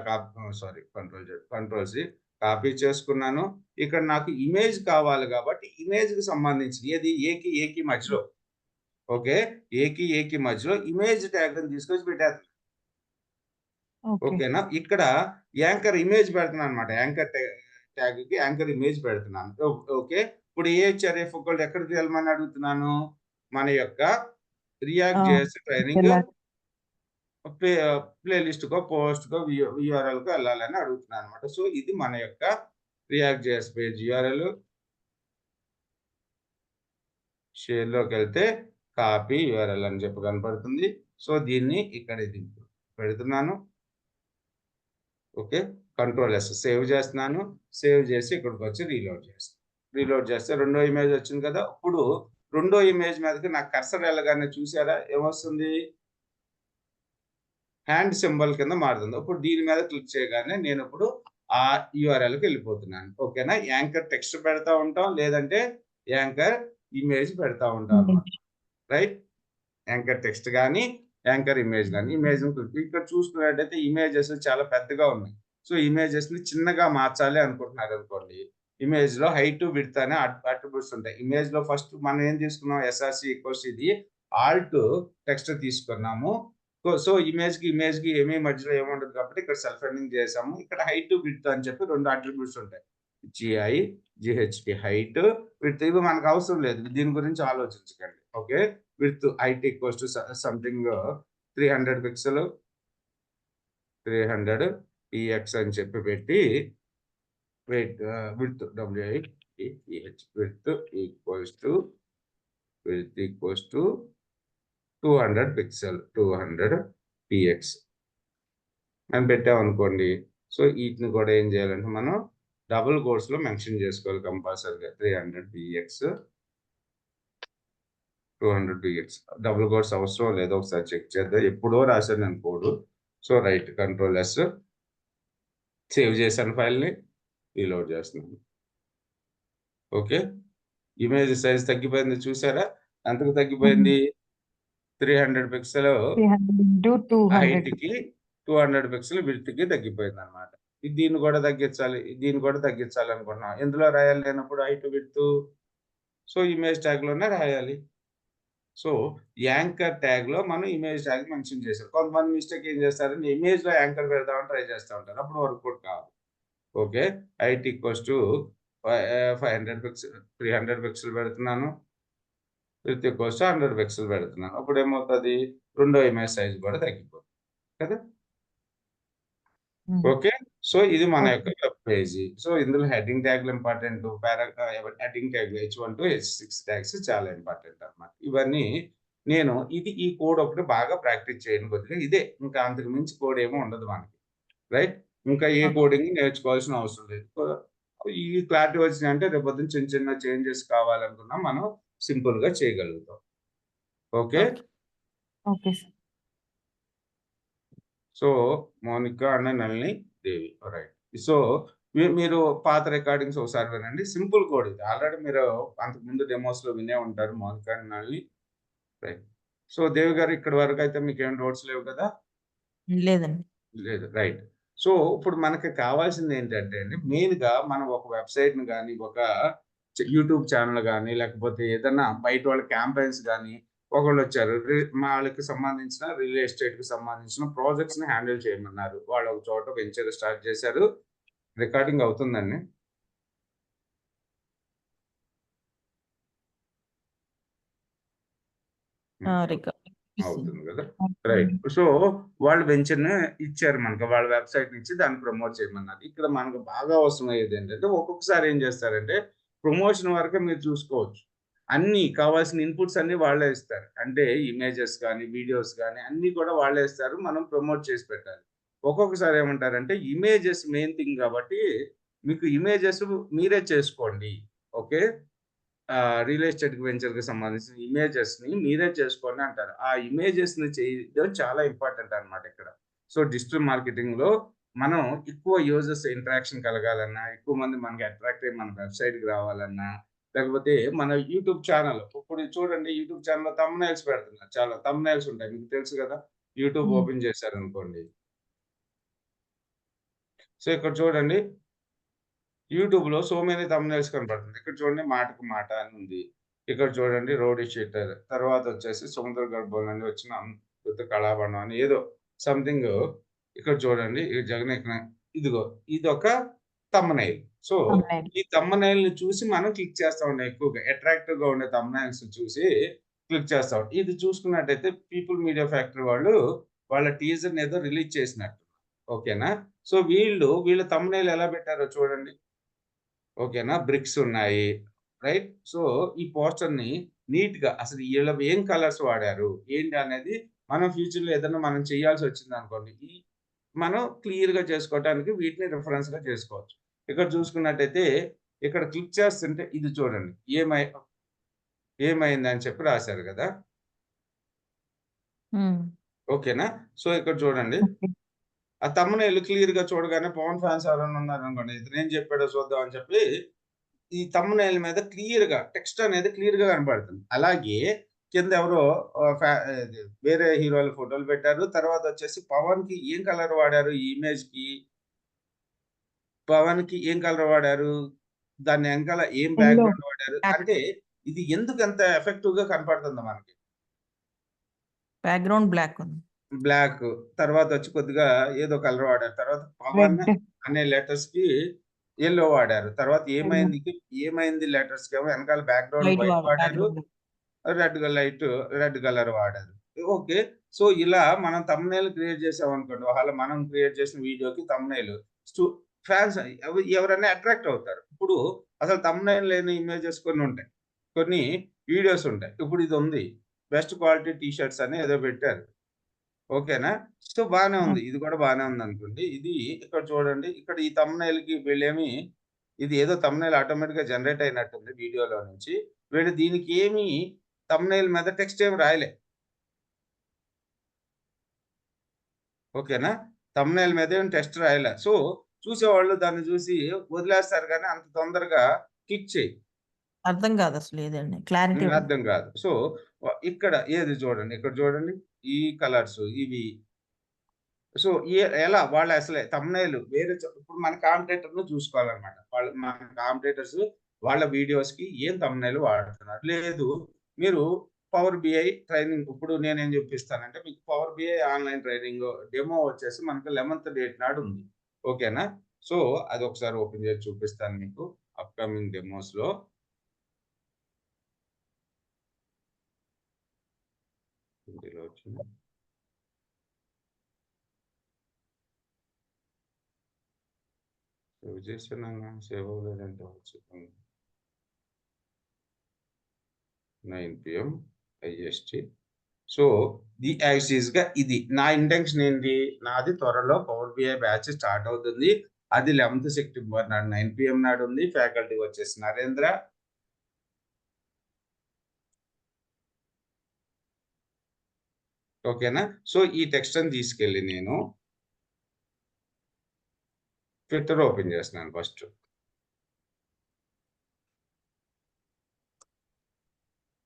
కంట్రోల్ సి కాపీ చేసుకున్నాను. ఇక్కడ నాకు ఇమేజ్ కావాలి కాబట్టి ఇమేజ్‌కి సంబంధించి ఏది ఏకి మధ్యలో ఓకే. ఏకి మధ్యలో ఇమేజ్ ట్యాగ్‌ని తీసుకొచ్చి పెట్టేస్తున్నాను. ఓకే. ఓకేనా? ఇక్కడ యాంకర్ ఇమేజ్ పెడుతున్నానన్నమాట. ట్యాగ్‌కి యాంకర్ ఇమేజ్ పెడుతున్నాను. ఓకే. ఇప్పుడు ఏహెచ్ఆర్ఎఫ్ ఒకళ్ళు ఎక్కడికి వెళ్ళమని అడుగుతున్నాను? మన యొక్క రియాక్ట్ జేఎస్ ట్రైనింగ్ ప్లే లిస్ట్‌కో, పోస్ట్‌కో, యూఆర్ఎల్‌కో వెళ్ళాలని అడుగుతున్నానన్నమాట. సో, ఇది మన యొక్క రియాక్ట్ జేఎస్ పేజ్ యూఆర్ఎల్. షేర్‌లోకెళ్తే కాపీ యూఆర్ఎల్ అని చెప్పి కనపడుతుంది. సో, దీన్ని ఇక్కడ ఇది పెడుతున్నాను. ఓకే. కంట్రోల్ ఎస్ సేవ్ చేస్తున్నాను. సేవ్ చేసి ఇక్కడికొచ్చి రీలోడ్ చేస్తాను. రీలోడ్ చేస్తే రెండో ఇమేజ్ వచ్చింది కదా! ఇప్పుడు రెండో ఇమేజ్ మీదకి నాకు కర్సర్ వెళ్ళగానే చూసారా ఏమొస్తుంది? హ్యాండ్ సింబల్ కింద మారుతుంది. ఇప్పుడు దీని మీద క్లిక్ చేయగానే నేను ఇప్పుడు ఆ యూఆర్ఎల్‌కి వెళ్ళిపోతున్నాను. ఓకేనా? యాంకర్ టెక్స్ట్ పెడతా ఉంటాం. లేదంటే యాంకర్ ఇమేజ్ పెడతా ఉంటాం అన్నమాట. రైట్? యాంకర్ టెక్స్ట్ గాని, యాంకర్ ఇమేజ్ గాని. ఇమేజ్‌ని ఇక్కడ చూసుకున్నట్టయితే ఇమేజెస్ చాలా పెద్దగా ఉన్నాయి. సో, ఇమేజెస్‌ని చిన్నగా మార్చాలి అనుకుంటున్నారనుకోండి. ఇమేజ్‌లో హైట్, విడ్త్ అనే అట్రిబ్యూట్స్ ఉంటాయి. ఇమేజ్‌లో ఫస్ట్ మనం ఏం తీసుకున్నాం? ఎస్ఆర్‌సి ఈక్వల్స్ ఇది ఆల్ట్ టెక్స్ట్ తీసుకున్నాము. సో, ఇమేజ్‌కి ఏమి మధ్యలో ఏముండదు కాబట్టి ఇక్కడ సెల్ఫ్ ఎండింగ్ చేసాము. ఇక్కడ హైట్, విడ్త్ అని చెప్పి 2 అట్రిబ్యూట్స్ ఉంటాయి. జిఐ, జిహెచ్‌టి హైట్, విడ్త్ ఇవి మనకు అవసరం లేదు. దీని గురించి ఆలోచించకండి. Okay. Width height equals to something 300 pixel 300 PX అని చెప్పి పెట్టి width WITH width equals to 200 pixel 200 PX అని పెట్టామనుకోండి. సో, వీటిని కూడా ఏం చేయాలంటే మనం డబుల్ కోట్స్‌లో మెన్షన్ చేసుకోవాలి కంపల్సరీగా 300 పీఎక్స్ 200 పీఎక్స్. డబుల్ కోట్స్ అవసరం లేదో ఒకసారి చెక్ చేద్దాం. ఎప్పుడో రాశాను నేను code. So, right control S save చేశాను ఫైల్‌ని. రీలోడ్ చేస్తున్నాను. ఓకే. ఇమేజ్ సైజ్ తగ్గిపోయింది చూసారా? ఎంతకు తగ్గిపోయింది? 300 పిక్సెల్ 300 × 200 హైట్‌కి 200 పిక్సెల్ విడ్త్‌కి తగ్గిపోయిందన్నమాట. దీన్ని కూడా తగ్గించాలి. దీన్ని కూడా తగ్గించాలనుకుంటున్నాం. ఎందులో రాయాలి నేనప్పుడు హైట్, విడ్త్? సో, ఇమేజ్ ట్యాగ్‌లోనే రాయాలి. సో, యాంకర్ ట్యాగ్‌లో మనం ఇమేజ్ ట్యాగ్ మెన్షన్ చేసాం. కొంతమంది మిస్టేక్ ఏం చేస్తారంటే ఇమేజ్‌లో యాంకర్ పెడదామని ట్రై చేస్తా ఉంటారు. అప్పుడు వర్కౌట్ కాదు. Okay. Height equals to 500 pixel 300 pixel పెడుతున్నాను. విడ్త్ ఈక్వల్స్ టు 100 పిక్సెల్ పెడుతున్నాను. అప్పుడేమవుతది? రెండో ఇమేజ్ సైజ్ కూడా తగ్గిపోతుంది. కదా! ఓకే. సో, ఇది మన యొక్క వెబ్ పేజీ. సో, ఇందులో హెడ్డింగ్ ట్యాగ్‌లు ఇంపార్టెంటు. హెడ్డింగ్ ట్యాగ్‌లు H1 టు H6 ట్యాగ్స్ చాలా ఇంపార్టెంట్ అన్నమాట. ఇవన్నీ నేను ఈ కోడ్ ఒకటి బాగా ప్రాక్టీస్ చేయండి కొద్దిగా. ఇదే ఇంకా అంతకు మించి కోడ్ ఏమి ఉండదు మనకి. రైట్? ఇంకా ఏ కోడింగ్ నేర్చుకోవాల్సిన అవసరం లేదు. ఈ క్లారిటీ వచ్చినాయంటే రేపొద్దున చిన్న చిన్న చేంజెస్ కావాలనుకున్నా మనం సింపుల్‌గా చేయగలుగుతాం. Okay. Okay sir. So, Mounika and Nalini Devi. Right. So, మీరు పాత రికార్డింగ్స్ ఒకసారి వినండి. సింపుల్ కోడ్ ఇది. ఆల్రెడీ మీరు అంతకుముందు డెమోస్‌లో వినే ఉంటారు Mounika and Nalini. Right. So, Devi గారు ఇక్కడి వరకైతే మీకేం డౌట్స్ లేవు కదా? లేదండి. లేదు. రైట్. సో, ఇప్పుడు మనకి కావాల్సిందేంటంటే అండి, మెయిన్‌గా మనం ఒక వెబ్‌సైట్‌ని గాని, ఒక యూట్యూబ్ ఛానెల్ గాని, లేకపోతే ఏదన్నా బయట వాళ్ళ క్యాంపెయిన్స్ గాని, ఒకళ్ళొచ్చారు. వాళ్ళకి సంబంధించిన రియల్ ఎస్టేట్‌కి సంబంధించిన ప్రాజెక్ట్స్‌ని హ్యాండిల్ చేయమన్నారు. వాళ్ళు ఒక చోట వెంచర్ స్టార్ట్ చేశారు. రికార్డింగ్ అవుతుందండి? రికార్డింగ్ అవుతుంది గదా! రైట్. సో, వాళ్ళు వెంచర్‌ని ఇచ్చారు మనకు. వాళ్ళ వెబ్‌సైట్ నుంచి దాన్ని ప్రమోట్ చేయమన్నారు. ఇక్కడ మనకు బాగా అవసరమయ్యేదేంటంటే, ఒక్కొక్కసారి ఏం చేస్తారంటే, ప్రమోషన్ వరకే మీరు చూసుకోవచ్చు. అన్నీ కావాల్సిన ఇన్‌పుట్స్ అన్నీ వాళ్ళే ఇస్తారు. అంటే ఇమేజెస్ గాని, వీడియోస్ గాని అన్నీ కూడా వాళ్ళే ఇస్తారు. మనం ప్రమోట్ చేసి పెట్టాలి. ఒక్కొక్కసారి ఏమంటారంటే, ఇమేజెస్ మెయిన్ థింగ్ కాబట్టి, మీకు ఇమేజెస్ మీరే చేసుకోండి. ఓకే. రియల్ ఎస్టేట్ వెంచర్‌కి సంబంధించిన ఇమేజెస్‌ని మీరే చేసుకోండి అంటారు. ఆ ఇమేజెస్‌ని చేయడం చాలా ఇంపార్టెంట్ అన్నమాట ఇక్కడ. సో, డిజిటల్ మార్కెటింగ్‌లో మనం ఎక్కువ యూజర్స్ ఇంటరాక్షన్ కలగాలన్నా, ఎక్కువ మంది మనకి అట్రాక్ట్ అయ్యి మన వెబ్‌సైట్‌కి రావాలన్నా, లేకపోతే మన యూట్యూబ్ ఛానెల్ ఇప్పుడు చూడండి యూట్యూబ్ ఛానెల్‌లో థంబ్‌నెయిల్స్ పెడుతున్నారు. చాలా థంబ్‌నెయిల్స్ ఉంటాయి. మీకు తెలుసు కదా! యూట్యూబ్ ఓపెన్ చేశారనుకోండి. సో, ఇక్కడ చూడండి యూట్యూబ్‌లో సో మెనీ థంబ్‌నెయిల్స్ కనపడుతుంది. ఇక్కడ చూడండి 'మాటకు మాట' అని ఉంది. ఇక్కడ చూడండి 'రౌడీ షీటర్' తర్వాతొచ్చేసి 'సముద్ర గర్భం నుండి వచ్చిన అద్భుత కళాభండం' అని ఏదో సంథింగ్ ఇక్కడ చూడండి ఈ 'జగనేకన' ఇదిగో ఇదొక థంబ్‌నెయిల్. సో, ఈ థంబ్‌నెయిల్‌ని చూసి మనం క్లిక్ చేస్తా ఉంటాం ఎక్కువగా. అట్రాక్టివ్‌గా ఉండే థంబ్‌నెయిల్స్ చూసి క్లిక్ చేస్తాం. ఇది చూసుకున్నట్టయితే పీపుల్ మీడియా ఫ్యాక్టరీ వాళ్ళు వాళ్ళ టీజర్‌ని ఏదో రిలీజ్ చేసినట్టు. ఓకేనా? సో, వీళ్ళ థంబ్‌నెయిల్ ఎలా పెట్టారో చూడండి. ఓకేనా? బ్రిక్స్ ఉన్నాయి. రైట్? సో, ఈ పోస్టర్‌ని నీట్‌గా అసలు ఈళ్ళు ఏం కలర్స్ వాడారు? ఏంటి అనేది మనం ఫ్యూచర్‌లో ఏదన్నా మనం చేయాల్సొచ్చిందనుకోండి. మనం క్లియర్‌గా చేసుకోవటానికి వీటిని రిఫరెన్స్‌గా చేసుకోవచ్చు. ఇక్కడ చూసుకున్నట్టయితే ఇక్కడ క్లిక్ చేస్తుంటే ఇది చూడండి. ఏమైందని చెప్పి రాశారు గదా! హ్మ్. ఓకేనా? సో, ఇక్కడ చూడండి. ఓకే. ఆ థంబ్‌నెయిల్ క్లియర్‌గా చూడగానే పవన్ ఫ్యాన్స్ ఎవరైనా ఉన్నారనుకోండి, ఇతనేం చెప్పాడో చూద్దాం అని చెప్పి, ఈ థంబ్‌నెయిల్ మీద క్లియర్‌గా టెక్స్ట్ అనేది క్లియర్‌గా కనపడుతుంది. అలాగే కింద ఎవరో ఇది వేరే హీరోల ఫోటోలు పెట్టారు. తర్వాతొచ్చేసి పవన్‌కి ఏం కలర్ వాడారు ఈ ఇమేజ్‌కి, పవన్‌కి ఏం కలర్ వాడారు, దాని ఎనకాల ఏం యెల్లో, బ్యాక్‌గ్రౌండ్ వాడారు. బ్లాక్. అంటే ఇది ఎందుకంత ఎఫెక్టివ్‌గా కనపడుతుందో మనకి. బ్యాక్‌గ్రౌండ్ బ్లాక్ ఉంది. బ్లాక్ తర్వాతొచ్చి కొద్దిగా ఏదో కలర్ వాడారు. తర్వాత పవన్ రెడ్. అనే లెటర్స్‌కి యెల్లో వాడారు. తర్వాత యెల్లో. ఏమైంది లెటర్స్‌కేమో ఎనకాల బ్యాక్‌గ్రౌండ్ వైట్ వైట్ వాడారు. బ్యాక్‌గ్రౌండ్. రెడ్ కలర్ వాడారు. ఓకే. సో, ఇలా మనం థంబ్‌నెయిల్ క్రియేట్ చేసామనుకోండి. మనం క్రియేట్ చేసిన వీడియోకి థంబ్‌నెయిల్ స్టు ఫ్యాన్స్ ఎవరైనా అట్రాక్ట్ అవుతారు. ఇప్పుడు అసలు థంబ్‌నెయిల్ లేని ఇమేజెస్ కొన్నుంటాయి. కొన్ని వీడియోస్ ఉంటాయి. ఇప్పుడు ఇదుంది. బెస్ట్ క్వాలిటీ టీ షర్ట్స్ అని ఏదో పెట్టారు. ఓకేనా? సో, బానే హ్మ్. ఉంది. ఇది కూడా బానే ఉందనుకోండి. ఇది ఇక్కడ చూడండి. ఇక్కడ ఈ థంబ్‌నెయిల్‌కి వీళ్ళేమి ఇది ఏదో థంబ్‌నెయిల్ ఆటోమేటిక్‌గా జనరేట్ అయినట్టుంది వీడియోలో నుంచి. వీళ్ళు దీనికేమి థంబ్‌నెయిల్ మీద టెక్స్ట్ ఏమి రాయలే. ఓకేనా? థంబ్‌నెయిల్ మీద ఏం టెక్స్ట్ రాయలే. సో, చూసేవాళ్ళు దాన్ని చూసి వదిలేస్తారు గానీ అంత తొందరగా క్లిక్ చేయరు. అర్థం కాదసలు ఏదండి. క్లారిటీ ఉండదు. అర్థం కాదు. సో, ఇక్కడ ఏది చూడండి. ఇక్కడ చూడండి. ఈ కలర్స్ ఇవి సో, ఎలా వాళ్ళసలే థంబ్‌నెయిల్ వేరే ఇప్పుడు మన కాంపిటీటర్‌ని చూసుకోవాలన్నమాట. మన కాంపిటీటర్స్ వాళ్ళ వీడియోస్‌కి ఏం థంబ్‌నెయిల్ వాడుతున్నారు. లేదు మీరు పవర్ బిఐ ట్రైనింగ్ ఇప్పుడు నేనేం చెప్పిస్తానంటే మీకు power BI online training demo వచ్చేసి మనకు 11థ్ డేట్ నాడు ఉంది. ఓకేనా? సో, అదొకసారి ఓపెన్ చేసి చూపిస్తాను మీకు. అప్‌కమింగ్ డెమోస్‌లో ఇందులో వచ్చింది. సేవ్ చేశానన్నా సేవ్ అవ్వలేదంటే వచ్చింది. 9 పీఎం ఐఎస్‌టి. సో, యాస్ టీజ్‌గా ఇది. నా ఇంటెన్షన్ ఏంటి? నాది త్వరలో పవర్ బిఐ బ్యాచ్ స్టార్ట్ అవుతుంది. అది 11థ్ సెప్టెంబర్ నాడు 9 పీఎం నాడుంది. ఫ్యాకల్టీ వచ్చేసి నరేంద్ర. ఓకేనా? సో, ఈ టెక్స్ట్‌ని తీసుకెళ్ళి నేను ట్విట్టర్ ఓపెన్ చేస్తున్నాను ఫస్ట్.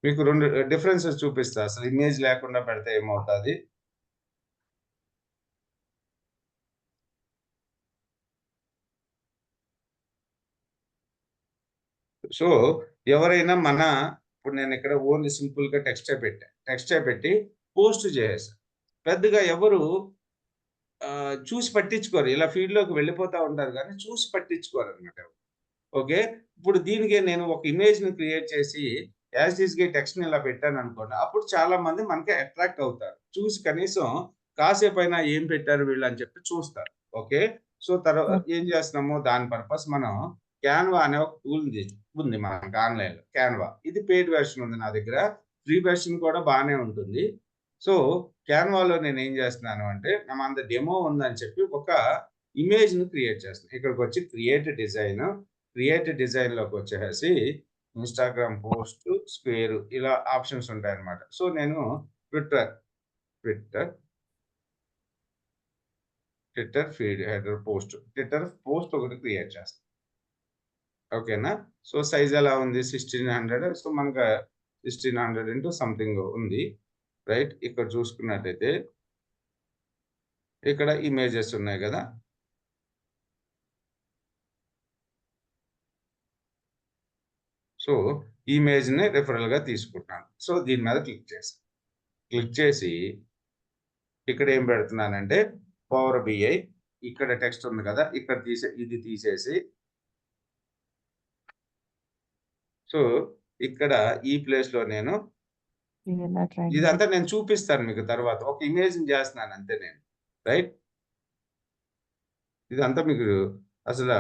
మీకు 2 డిఫరెన్సెస్ చూపిస్తా. అసలు ఇమేజ్ లేకుండా పెడితే ఏమవుతాది? సో, ఎవరైనా ఇప్పుడు నేనిక్కడ ఓన్లీ సింపుల్‌గా టెక్స్టే పెట్టా. టెక్స్టే పెట్టి పోస్ట్ చేసేసా. పెద్దగా ఎవరు చూసి పట్టించుకోరు. ఇలా ఫీడ్‌లోకి వెళ్ళిపోతా ఉంటారు గానీ, చూసి పట్టించుకోరనమాట. ఓకే. ఇప్పుడు దీనికి నేను ఒక ఇమేజ్‌ని క్రియేట్ చేసి యాజ్ టీజ్‌గా ఈ టెక్స్ట్‌ని ఇలా పెట్టాననుకోండి. అప్పుడు చాలా మంది మనకి అట్రాక్ట్ అవుతారు. చూసి కనీసం కాసేపైనా ఏం పెట్టారు వీళ్ళు అని చెప్పి చూస్తారు. ఓకే. సో, ఏం ఓకే. చేస్తున్నాము దాని పర్పస్ మనం క్యాన్వా అనే ఒక టూల్ ఉంది మనకి ఆన్‌లైన్‌లో. క్యాన్వా. ఇది పెయిడ్ వెర్షన్ ఉంది నా దగ్గర. ఫ్రీ వెర్షన్ కూడా బానే ఉంటుంది. సో, క్యాన్వాలో నేనేం చేస్తున్నాను అంటే మనది డెమో ఉందని చెప్పి ఒక ఇమేజ్‌ని క్రియేట్ చేస్తున్నా. ఇక్కడికొచ్చి క్రియేట్ డిజైన్‌లోకొచ్చేసేసి ఇన్‌స్టాగ్రామ్ పోస్ట్, స్క్వేర్ ఇలా ఆప్షన్స్ ఉంటాయన్నమాట. సో, నేను Twitter, Twitter, Twitter feed header Twitter post ఒకటి క్రియేట్ చేస్తా. ఓకేనా? సో, సైజ్ ఎలా ఉంది 1600 సో, మనకు 1600 ఇంటూ సంథింగ్ ఉంది. రైట్. ఇక్కడ చూసుకున్నట్టయితే ఇక్కడ ఇమేజెస్ ఉన్నాయి గదా! సో, ఇమేజ్‌ని రిఫరల్‌గా తీసుకుంటున్నాను. సో, దీని మీద క్లిక్ చేశా. క్లిక్ చేసి ఇక్కడ ఏం పెడుతున్నానంటే పవర్ బిఐ ఇక్కడ టెక్స్ట్ ఉంది కదా! ఇక్కడ ఇది తీసేసి సో, ఇక్కడ ఈ ప్లేస్‌లో నేను ఎలా ట్రైనింగ్. ఇదంతా నేను చూపిస్తాను మీకు తర్వాత. ఒక ఇమేజ్‌ని చేస్తున్నాను అంతే నేను. రైట్? ఇదంతా మీకు అసల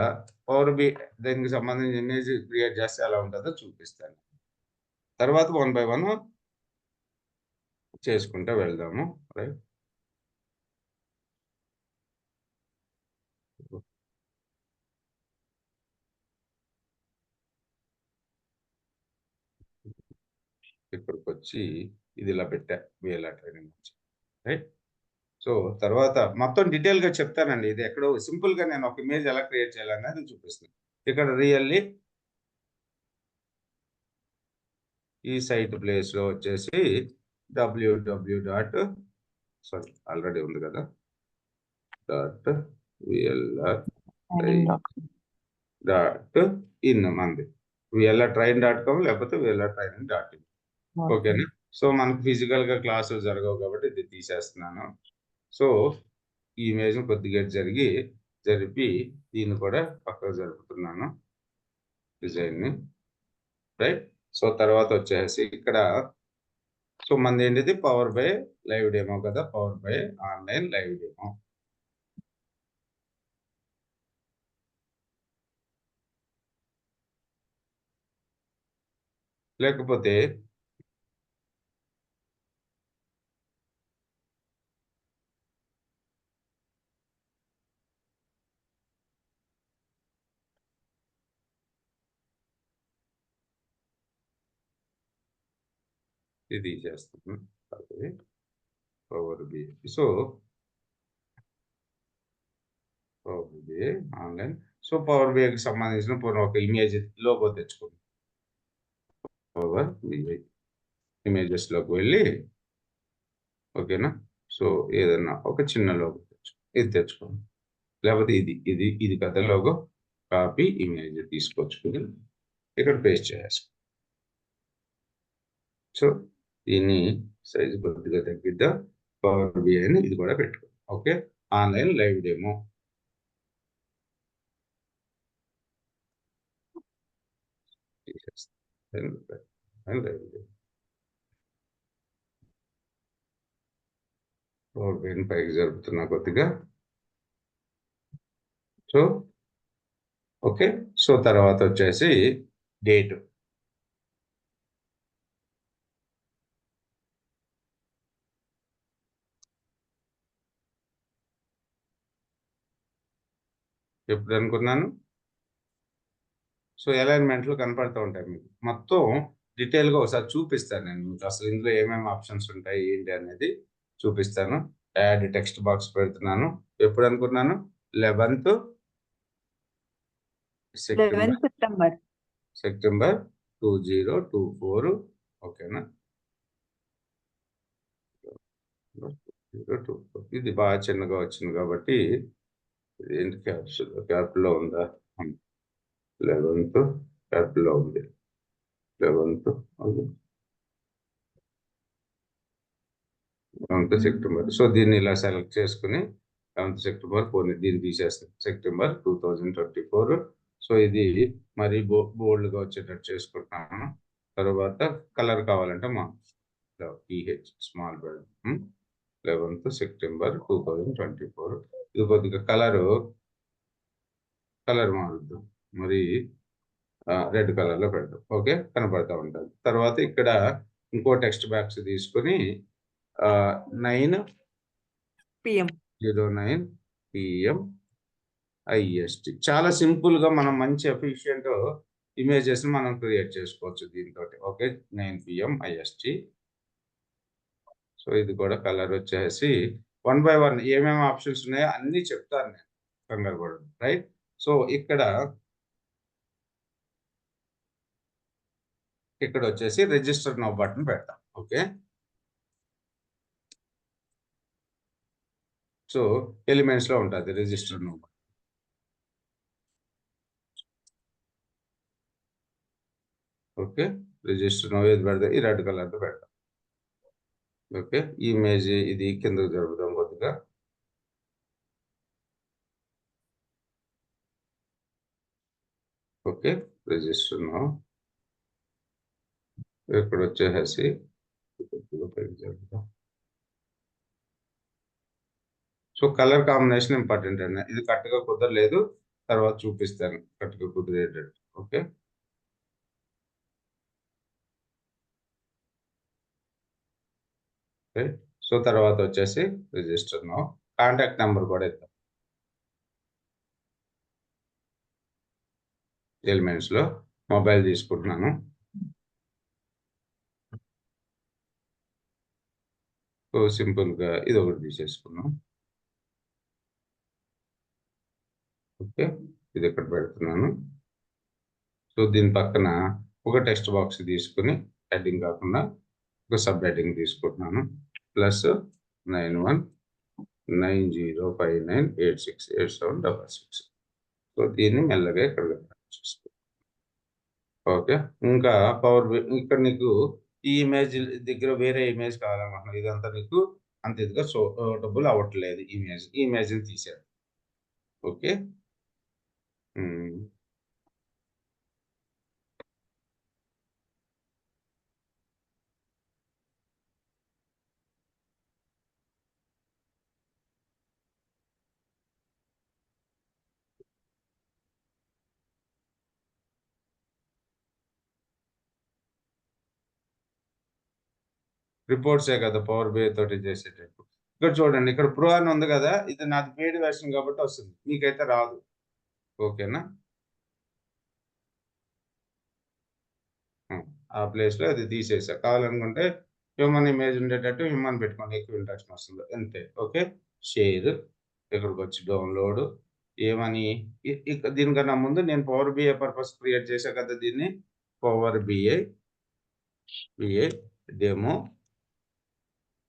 పవర్ దానికి సంబంధించిన ఇమేజ్ క్రియేట్ చేస్తే ఎలా ఉంటదో చూపిస్తాను. తర్వాత వన్ బై వన్ చేసుకుంటా వెళ్దాము. రైట్? ఇక్కడికొచ్చి ఇది ఇలా పెట్టా. వీఎల్ఆర్ ట్రైనింగ్ నుంచి. రైట్? సో తర్వాత మొత్తం డీటెయిల్గా చెప్తానండి. ఇది ఎక్కడో సింపుల్గా నేను ఒక ఇమేజ్ ఎలా క్రియేట్ చేయాలనేది చూపిస్తాను. ఇక్కడ రియల్లీ ఈ సైట్ ప్లేస్లో వచ్చేసి www డాట్ సారీ ఆల్రెడీ ఉంది కదా డాట్ విఎల్ఆర్ డాట్ ఇన్ మంది viLR-train.com లేకపోతే viLR-training.in ఓకేనా. సో మనకు ఫిజికల్గా క్లాసులు జరగవు కాబట్టి ఇది తీసేస్తున్నాను. సో ఈ ఇమేజ్ని కొద్దిగా జరిపి దీన్ని కూడా పక్కకు జరుపుతున్నాను డిజైన్ని, రైట్. సో తర్వాత వచ్చేసి ఇక్కడ సో మనది ఏంటిది పవర్ బై లైవ్ డెమో కదా, Power BI online live demo. లేకపోతే ఇది చేస్తాను Power B. So Power B online. So Power బిఐకి సంబంధించిన ఒక ఇమేజ్ లోగో తెచ్చుకోండి. పవర్ బిఐ ఇమేజెస్లోకి వెళ్ళి ఓకేనా. సో ఏదన్నా ఒక చిన్న లోగో ఇది తెచ్చుకోండి, లేకపోతే ఇది పెద్ద లోగో కాపీ ఇమేజ్ తీసుకొచ్చుకుని ఇక్కడ పేస్ట్ చేయాలి. సో దీన్ని సైజు కొద్దిగా తగ్గిద్దాం. పవర్ బిఐని ఇది కూడా పెట్టుకో. Okay, online live demo. Power బిఐని పైకి జరుపుతున్నా కొద్దిగా. So okay. సో తర్వాత వచ్చేసి డేట్. ఎప్పుడు అనుకున్నాను. సో అలైన్మెంట్లు కనపడుతూ ఉంటాయి మీకు. మొత్తం డీటెయిల్గా ఒకసారి చూపిస్తాను నేను మీకు. అసలు ఇందులో ఏమేమి ఆప్షన్స్ ఉంటాయి ఏంటి అనేది చూపిస్తాను. యాడ్ టెక్స్ట్ బాక్స్ పెడుతున్నాను. ఎప్పుడు అనుకున్నాను 11th సెప్టెంబర్ 2024. ఓకేనా. ఇది బాగా చిన్నగా వచ్చింది కాబట్టి ఏంటి క్యాప్లో ఉందా. 11th క్యాప్లో ఉంది. 11th September. సో దీన్ని ఇలా సెలెక్ట్ చేసుకుని 11th సెప్టెంబర్ దీన్ని తీసేస్తాం. సెప్టెంబర్ 2024. సో ఇది మరి బోల్డ్గా వచ్చేటట్టు చేసుకుంటున్నాను. తర్వాత కలర్ కావాలంటే మా PH స్మాల్ పెడదాం. 11th September 2024. ఇది కొద్దిగా కలర్ మారుద్దాం, మరి రెడ్ కలర్లో పెడదాం. ఓకే, కనపడతా ఉంటుంది. తర్వాత ఇక్కడ ఇంకో టెక్స్ట్ బాక్స్ తీసుకొని 9 PM 09 PM IST. చాలా సింపుల్గా మనం మంచి ఎఫిషియంట్ ఇమేజెస్ మనం క్రియేట్ చేసుకోవచ్చు దీంతో. Okay, 9 PM IST. సో ఇది కూడా కలర్ వచ్చేసి 1 by 1 ఏమేమి ఆప్షన్స్ ఉన్నాయో అన్నీ చెప్తాను నేను, కంగారు పడదు, రైట్. సో ఇక్కడ వచ్చేసి రిజిస్టర్ నౌ బటన్ పెడతాం. ఓకే, సో ఎలిమెంట్స్లో ఉంటుంది register now button. Okay, register now ఏది పెడతాం, ఈ రెడ్ కలర్తో పెడతాం. ఓకే, ఈ ఇమేజ్ ఇది కిందకు జరుపుదాం కొద్దిగా. ఓకే, రిజిస్టర్ నౌ ఇక్కడ వచ్చేసి జరుపుదాం. సో కలర్ కాంబినేషన్ ఇంపార్టెంట్ అండి. ఇది కరెక్ట్గా కుదరలేదు, తర్వాత చూపిస్తాను కరెక్ట్గా కుదిరేటట్టు. ఓకే, సో తర్వాత వచ్చేసి రిజిస్టర్ నౌ. కాంటాక్ట్ నెంబర్ కూడా ఇద్దాం. ఎలిమెంట్స్లో మొబైల్ తీసుకుంటున్నాను. సో సింపుల్గా ఇది ఒకటి తీసేసుకున్నాం. ఓకే, ఇది ఇక్కడ పెడుతున్నాను. సో దీని పక్కన ఒక టెక్స్ట్ బాక్స్ తీసుకుని హెడ్డింగ్ కాకుండా ఒక సబ్ హెడ్డింగ్ తీసుకుంటున్నాను. +919059868766. సో దీన్ని మెల్లగా ఇక్కడ చేసుకో. ఓకే, ఇంకా పవర్ ఇక్కడ నీకు ఈ ఇమేజ్ దగ్గర వేరే ఇమేజ్ కావాలనుకుంటున్నాను. ఇదంతా నీకు అంత ఇదిగా సూటబుల్ అవ్వట్లేదు. ఈ ఇమేజ్ని తీసేది. ఓకే, రిపోర్ట్సే కదా పవర్ బిఐ తోటి చేసేటట్టు. ఇక్కడ చూడండి, ఇక్కడ ప్రో అని ఉంది కదా, ఇది నాది పెయిడ్ వెర్షన్ కాబట్టి వస్తుంది, మీకైతే రాదు. ఓకేనా, ఆ ప్లేస్లో అది తీసేసా. కావాలనుకుంటే హ్యూమన్ ఇమేజ్ ఉండేటట్టు హ్యూమన్ పెట్టుకోండి, ఎక్కువ ఇంట్రెస్ట్ వస్తుంది అంతే. ఓకే, షేర్, ఇక్కడికి వచ్చి డౌన్లోడ్ ఏమని దీనికన్నా ముందు నేను పవర్ బిఐ పర్పస్ క్రియేట్ చేసా కదా, దీన్ని పవర్ బిఐ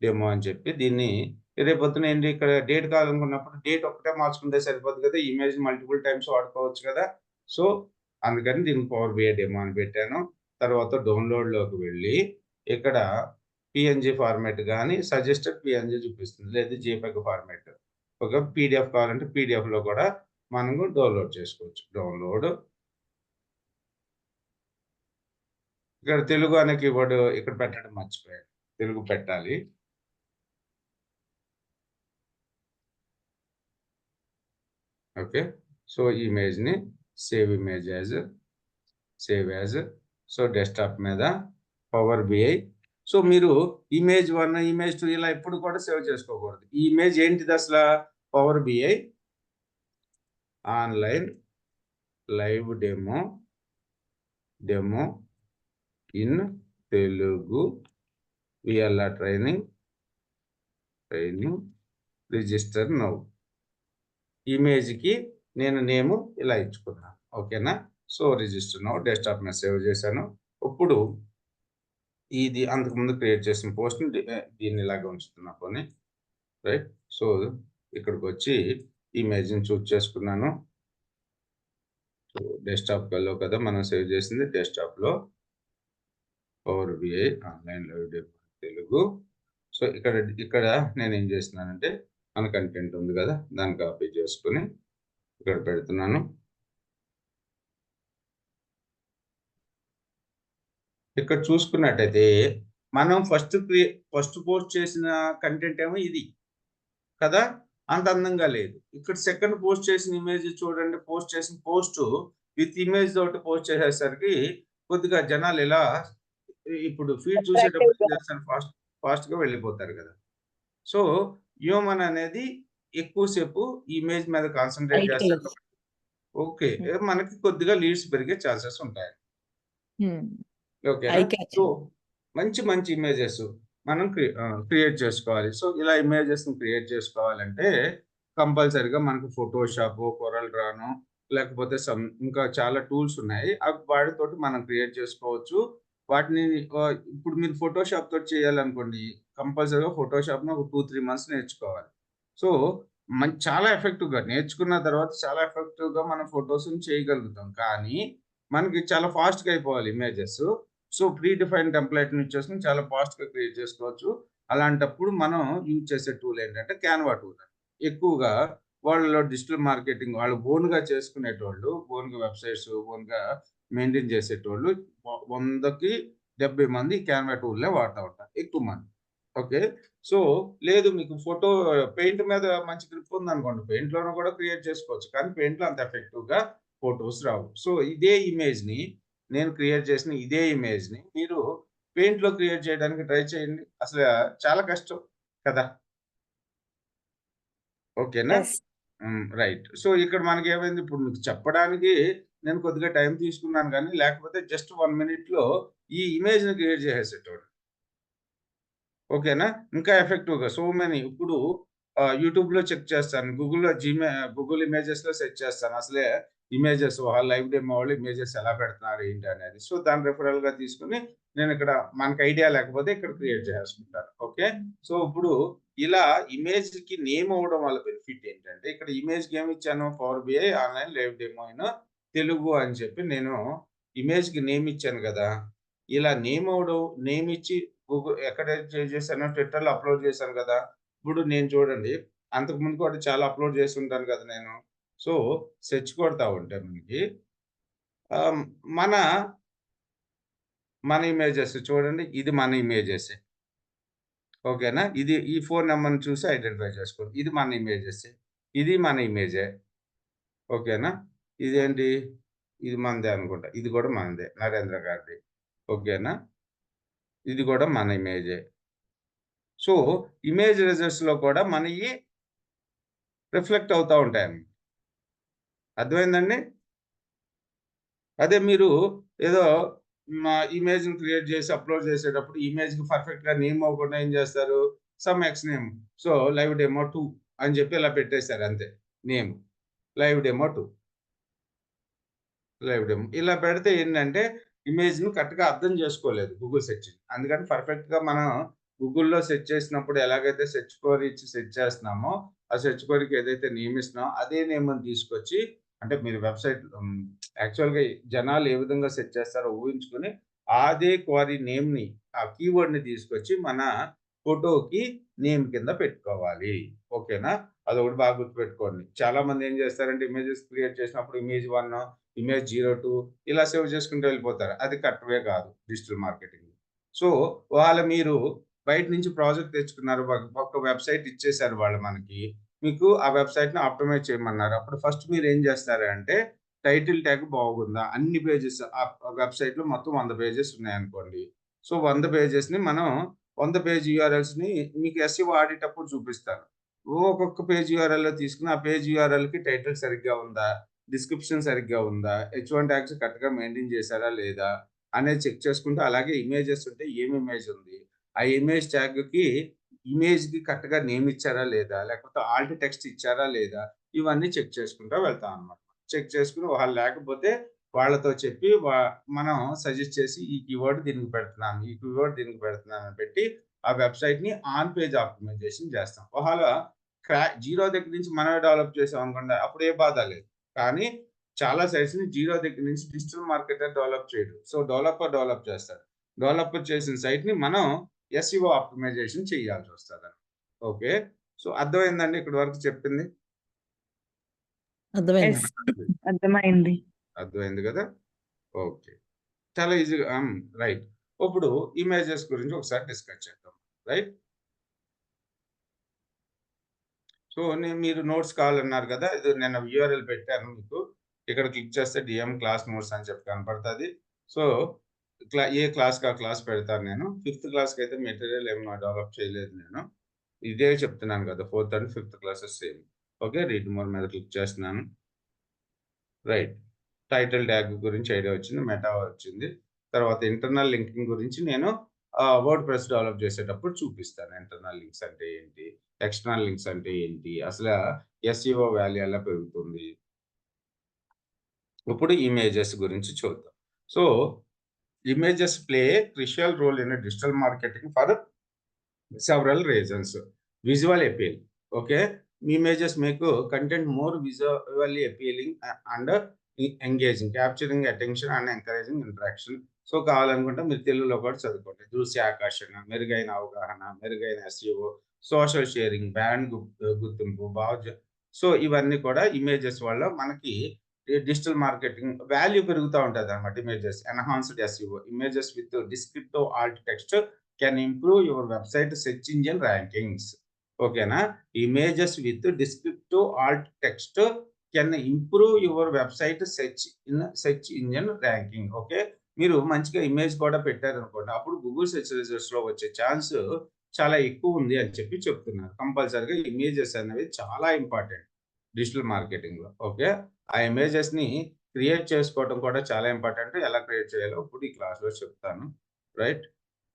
డెమో అని చెప్పి దీన్ని రేపొద్దున ఏంటి ఇక్కడ డేట్ కావాలనుకున్నప్పుడు డేట్ ఒక్కటే మార్చుకుంటే సరిపోదు కదా, ఇమేజ్ మల్టిపుల్ టైమ్స్ వాడుకోవచ్చు కదా. సో అందుకని దీనికి పవర్ బిఐ డెమో అని పెట్టాను. తర్వాత డౌన్లోడ్లోకి వెళ్ళి ఇక్కడ పిఎన్జి ఫార్మాట్ కానీ సజెస్టెడ్ పిఎన్జి చూపిస్తుంది, లేదా జేపీఈజీ ఫార్మాట్. ఒక పీడిఎఫ్ కావాలంటే పీడిఎఫ్లో కూడా మనము డౌన్లోడ్ చేసుకోవచ్చు. డౌన్లోడ్, ఇక్కడ తెలుగు అనే కీవర్డ్ ఇక్కడ పెట్టడం మర్చిపోయాను, తెలుగు పెట్టాలి. ఓకే, సో ఇమేజ్ని సేవ్ యాజ్ సో డెస్క్టాప్ మీద పవర్ బిఐ. సో మీరు ఇమేజ్ 1 ఇమేజ్ 2 ఇలా ఎప్పుడు కూడా సేవ్ చేసుకోకూడదు. ఈ ఇమేజ్ ఏంటిది అసలు? Power BI online live demo in Telugu VLR training register now. ఇమేజ్కి నేను నేము ఇలా ఇచ్చుకున్నాను. ఓకేనా, సో రిజిస్టర్ నౌ డెస్క్టాప్ మీద సేవ్ చేశాను. ఇప్పుడు ఇది అంతకుముందు క్రియేట్ చేసిన పోస్ట్ని దీన్ని ఇలాగ ఉంచుతున్నా కొని, రైట్. సో ఇక్కడికి వచ్చి ఇమేజ్ని చూస్ చేసుకున్నాను. సో డెస్క్టాప్కి వెళ్ళావు కదా మనం సేవ్ చేసింది, డెస్క్టాప్లో Power BI online live demo Telugu. So ఇక్కడ నేను ఏం చేస్తున్నానంటే మన కంటెంట్ ఉంది కదా, దాన్ని కాపీ చేసుకుని ఇక్కడ పెడుతున్నాను. ఇక్కడ చూసుకున్నట్టయితే మనం ఫస్ట్ పోస్ట్ చేసిన కంటెంట్ ఏమో ఇది కదా, అంత అందంగా లేదు. ఇక్కడ సెకండ్ పోస్ట్ చేసిన ఇమేజ్ చూడండి, పోస్ట్ చేసిన పోస్ట్ విత్ ఇమేజ్ తోటి పోస్ట్ చేసేసరికి కొద్దిగా జనాలు ఇలా ఇప్పుడు ఫీడ్ చూసేటప్పుడు ఏం చేస్తారు, ఫాస్ట్గా వెళ్ళిపోతారు కదా. సో హ్యూమన్ అనేది ఎక్కువసేపు ఇమేజ్ మీద కాన్సన్ట్రేట్ చేస్తారు. ఓకే, మనకి కొద్దిగా లీడ్స్ పెరిగే ఛాన్సెస్ ఉంటాయి. ఓకేనా, సో మంచి ఇమేజెస్ మనం క్రియేట్ చేసుకోవాలి. సో ఇలా ఇమేజెస్ని క్రియేట్ చేసుకోవాలంటే కంపల్సరీగా మనకు ఫోటోషాప్, కొరల్ డ్రాను, లేకపోతే ఇంకా చాలా టూల్స్ ఉన్నాయి, అవి వాటితోటి మనం క్రియేట్ చేసుకోవచ్చు. వాటిని ఇప్పుడు మీరు ఫోటోషాప్ తోటి చేయాలనుకోండి, కంపల్సరీగా ఫోటోషాప్ని ఒక 2-3 మంత్స్ నేర్చుకోవాలి. సో చాలా ఎఫెక్టివ్గా నేర్చుకున్న తర్వాత చాలా ఎఫెక్టివ్గా మనం ఫొటోస్ని చేయగలుగుతాం. కానీ మనకి చాలా ఫాస్ట్గా అయిపోవాలి ఇమేజెస్. సో ప్రీ డిఫైన్ టెంప్లెట్ని ఇచ్చేసుకుని చాలా ఫాస్ట్గా క్రియేట్ చేసుకోవచ్చు. అలాంటప్పుడు మనం యూజ్ చేసే టూల్ ఏంటంటే క్యాన్వా టూల్. ఎక్కువగా వాళ్ళలో డిజిటల్ మార్కెటింగ్ వాళ్ళు ఓన్గా చేసుకునేటోళ్ళు, ఓన్గా వెబ్సైట్స్ ఓన్గా మెయింటైన్ చేసేటోళ్ళు 100కి 70 మంది క్యాన్వా టూల్నే వాడుతూ ఉంటారు, ఎక్కువ మంది. ఓకే, సో లేదు మీకు ఫోటో పెయింట్ మీద మంచి గ్రిప్ ఉందనుకోండి, పెయింట్లోనూ కూడా క్రియేట్ చేసుకోవచ్చు, కానీ పెయింట్లో అంత ఎఫెక్టివ్గా ఫొటోస్ రావు. సో ఇదే ఇమేజ్ని నేను క్రియేట్ చేసిన ఇదే ఇమేజ్ని మీరు పెయింట్లో క్రియేట్ చేయడానికి ట్రై చేయండి. అసలు చాలా కష్టం కదా. ఓకేనా, రైట్. సో ఇక్కడ మనకి ఏమైంది, ఇప్పుడు మీకు చెప్పడానికి నేను కొద్దిగా టైం తీసుకున్నాను, కానీ లేకపోతే జస్ట్ 1 మినిట్లో ఈ ఇమేజ్ని క్రియేట్ చేసేటోడు. ఓకేనా? ఇంకా ఎఫెక్టివ్‌గా సో మెనీ ఇప్పుడు యూట్యూబ్‌లో చెక్ చేస్తాను. గూగుల్ ఇమేజెస్‌లో సెర్చ్ చేస్తాను. అసలే ఇమేజెస్ లైవ్ డెమో వాళ్ళు ఇమేజెస్ ఎలా పెడుతున్నారు ఏంటి అనేది. సో దాన్ని రిఫరల్‌గా తీసుకొని నేనిక్కడ మనకు ఐడియా లేకపోతే ఇక్కడ క్రియేట్ చేసేసుకుంటాను. ఓకే. సో ఇప్పుడు ఇలా ఇమేజ్‌కి నేమ్ అవ్వడం వల్ల బెనిఫిట్ ఏంటంటే ఇక్కడ ఇమేజ్‌కి ఏమి ఇచ్చాను power BI online live demo in Telugu అని చెప్పి నేను ఇమేజ్‌కి నేమ్ ఇచ్చాను గదా! ఇలా నేమ్ ఇచ్చి ఎక్కడ చేశాను ట్విట్టర్‌లో అప్‌లోడ్ చేశాను గదా! ఇప్పుడు నేను చూడండి అంతకుముందు కూడా చాలా అప్‌లోడ్ చేసుంటాను కదా నేను. సో, సెర్చ్ కొడతా ఉంటే మనకి ఆహ్, మన మన ఇమేజెస్ చూడండి ఇది మన ఇమేజెసే. ఓకేనా? ఈ ఫోను నంబర్‌ని చూసి ఐడెంటిఫై చేసుకోండి. ఇది మన ఇమేజెసే. ఇది మన ఇమేజే. ఓకేనా? ఇదేంటి? ఇది మనదే అనుకుంటా. ఇది కూడా మనదే. నరేంద్ర గారిది. ఓకేనా? ఇది కూడా మన ఇమేజే. సో, ఇమేజ్ రిజల్ట్స్‌లో కూడా మనయి రిఫ్లెక్ట్ అవుతా ఉంటాయన్నమాట. అర్థమైందండి? అదే మీరు ఏదో ఇమేజ్‌ని క్రియేట్ చేసి అప్‌లోడ్ చేసేటప్పుడు ఇమేజ్‌కి పర్ఫెక్ట్‌గా నేమ్ అవ్వకుండా ఏం చేస్తారు? Some X name. So, live demo 2 అని చెప్పి ఇలా పెట్టేసారు అంతే name. Live demo 2. Live demo. ఇలా పెడితే ఏంటంటే ఇమేజ్‌ని కరెక్ట్‌గా అర్థం చేసుకోలేదు గూగుల్ సెర్చ్. అందుకని పర్ఫెక్ట్‌గా మనం గూగుల్‌లో సెర్చ్ చేసినప్పుడు ఎలాగైతే సెర్చ్ క్వెరీ ఇచ్చి సెర్చ్ చేస్తున్నామో, ఆ సెర్చ్ క్వెరీకి ఏదైతే నేమ్ ఇస్తున్నామో అదే నేమ్‌ని తీసుకొచ్చి అంటే మీరు వెబ్‌సైట్ యాక్చువల్‌గా జనాలు ఏ విధంగా సెర్చ్ చేస్తారో ఊహించుకొని అదే క్వెరీ నేమ్‌ని ఆ కీవర్డ్‌ని తీసుకొచ్చి మన ఫోటోకి నేమ్ కింద పెట్టుకోవాలి. ఓకేనా? అదొకటి బాగా గుర్తుపెట్టుకోండి. చాలామంది ఏం చేస్తారంటే ఇమేజెస్ క్రియేట్ చేసినప్పుడు ఇమేజ్ 1 ఇమేజ్ 02 ఇలా సేవ్ చేసుకుంటూ వెళ్ళిపోతారు. అది కరెక్ట్ వే కాదు డిజిటల్ మార్కెటింగ్. సో, మీరు బయట నుంచి ప్రాజెక్ట్ తెచ్చుకున్నారు. ఒక వెబ్‌సైట్ ఇచ్చేసారు వాళ్ళు మనకి. మీకు ఆ వెబ్‌సైట్‌ని ఆప్టిమైజ్ చేయమన్నారు. అప్పుడు ఫస్ట్ మీరేం చేస్తారంటే టైటిల్ ట్యాగ్ బాగుందా? అన్ని పేజెస్ ఆ వెబ్‌సైట్‌లో మొత్తం 100 పేజెస్ ఉన్నాయనుకోండి. సో, 100 పేజెస్‌ని మనం 100 పేజ్ యూఆర్ఎల్స్‌ని మీకు ఎస్‌ఈఓ ఆడేటప్పుడు చూపిస్తారు. ఒక్కొక్క పేజ్ యూఆర్ఎల్‌లో తీసుకొని ఆ పేజ్ యూఆర్ఎల్‌కి టైటిల్ సరిగ్గా ఉందా? డిస్క్రిప్షన్ సరిగ్గా ఉందా? హెచ్1 ట్యాగ్స్ కరెక్ట్‌గా మెయింటైన్ చేశారా లేదా? అనేది చెక్ చేసుకుంటూ అలాగే ఇమేజెస్ ఉంటే ఏం ఇమేజ్ ఉంది? ఆ ఇమేజ్ ట్యాగ్‌కి ఇమేజ్‌కి కరెక్ట్‌గా నేమ్ ఇచ్చారా లేదా? లేకపోతే ఆల్ట్ టెక్స్ట్ ఇచ్చారా లేదా? ఇవన్నీ చెక్ చేసుకుంటూ వెళ్తామనమాట. చెక్ చేసుకొని లేకపోతే వాళ్ళతో చెప్పి మనం సజెస్ట్ చేసి ఈ కీవర్డ్ దీనికి పెడుతున్నాను. ఈ కీవర్డ్ దీనికి పెడుతున్నాను అని పెట్టి ఆ వెబ్‌సైట్‌ని ఆన్ పేజ్ ఆప్టిమైజేషన్ చేస్తాం. జీరో దగ్గర నుంచి మనమే డెవలప్ చేసామనుకోండి అప్పుడు ఏ బాధ లేదు. కానీ చాలా సైట్స్‌ని జీరో దగ్గర నుంచి డిజిటల్ మార్కెటర్ డెవలప్ చేయడు. సో, డెవలప్ చేస్తాడు. డెవలపర్ చేసిన సైట్‌ని మనం ఎస్‌ఈఓ ఆప్టిమైజేషన్ చేయాల్సొస్తదండి. ఓకే. సో, అర్థమైందండి ఇక్కడి వరకు చెప్పింది? అర్థమైందండి. యెస్. అర్థమైంది. అర్థమైంది గదా! ఓకే. చాలా ఈజీగా రైట్. ఇప్పుడు ఇమేజెస్ గురించి ఒకసారి డిస్కస్ చేద్దాం. రైట్? సో, మీరు నోట్స్ కావాలన్నారు గదా! ఇది నేను యూఆర్ఎల్ పెట్టాను మీకు. ఇక్కడ క్లిక్ చేస్తే డీఎం క్లాస్ నోట్స్ అని చెప్పి కనపడతది. సో, ఏ క్లాస్‌కి ఆ క్లాస్ పెడతాను నేను. ఫిఫ్త్ క్లాస్‌కైతే మెటీరియల్ ఏమి డెవలప్ చేయలేదు నేను. ఇదే చెప్తున్నాను గదా! Fourth and fifth classes same. Okay. Read more మీద క్లిక్ చేస్తున్నాను. రైట్. టైటిల్ ట్యాగ్ గురించి ఐడియా వచ్చింది. మెటా వచ్చింది. తర్వాత ఇంటర్నల్ లింకింగ్ గురించి నేను వర్డ్‌ప్రెస్ డెవలప్ చేసేటప్పుడు చూపిస్తాను. ఇంటర్నల్ లింక్స్ అంటే ఏంటి? ఎక్స్టర్నల్ లింక్స్ అంటే ఏంటి? అసల ఎస్‌ఈఓ వాల్యూ ఎలా పెరుగుతుంది? ఇప్పుడు ఇమేజెస్ గురించి చూద్దాం. So, images play a crucial role in digital marketing for several reasons. Visual appeal. Okay. Images make content more visually appealing and engaging, capturing attention and encouraging interaction. So కావాలనుకుంటే మీరు తెలుగులో కూడా చదువుకోండి. దృశ్య ఆకర్షణ, మెరుగైన అవగాహన, మెరుగైన ఎస్ఈఓ, సోషల్ షేరింగ్, బ్రాండ్ గుర్తింపు, సో ఇవన్నీ కూడా ఇమేజెస్ వల్ల మనకి డిజిటల్ మార్కెటింగ్ వాల్యూ పెరుగుతా ఉంటదన్నమాట images. Enhanced SEO. Images with descriptive alt text can improve your website search engine rankings. ఓకేనా? Images with descriptive alt text can improve your website search engine ranking. Okay. మీరు మంచిగా image కూడా పెట్టారనుకోండి. అప్పుడు Google search రిజల్ట్స్‌లో వచ్చే chance చాలా ఎక్కువుంది అని చెప్పి చెప్తున్నారు. కంపల్సరీగా ఇమేజెస్ అనేవి చాలా ఇంపార్టెంట్ డిజిటల్ మార్కెటింగ్‌లో. ఓకే. ఆ ఇమేజెస్‌ని క్రియేట్ చేసుకోవడం కూడా చాలా ఇంపార్టెంట్. ఎలా క్రియేట్ చేయాలో ఇప్పుడు ఈ క్లాస్‌లో చెప్తాను. రైట్?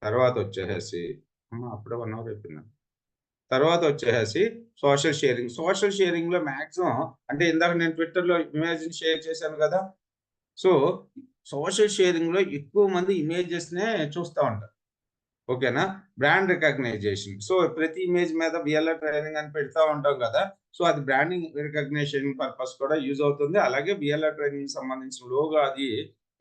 తర్వాతొచ్చేసేసి అప్పుడే 1 అవర్ అయిపోయింది. తర్వాత వచ్చేసేసి సోషల్ షేరింగ్‌లో మాక్సిమం అంటే ఇందాక నేను ట్విట్టర్‌లో ఇమేజ్‌ని షేర్ చేశాను కదా! సో, సోషల్ షేరింగ్‌లో ఎక్కువ మంది ఇమేజెస్‌నే చూస్తా ఉంటారు. ఓకేనా? Brand recognition. సో, ప్రతి ఇమేజ్ మీద వీఎల్ఆర్ ట్రైనింగ్ అని పెడతా ఉంటాం కదా! సో, అది బ్రాండింగ్ రికగ్నిషన్ పర్పస్ కూడా యూజ్ అవుతుంది. అలాగే వీఎల్ఆర్ ట్రైనింగ్‌కి సంబంధించిన లోగో అది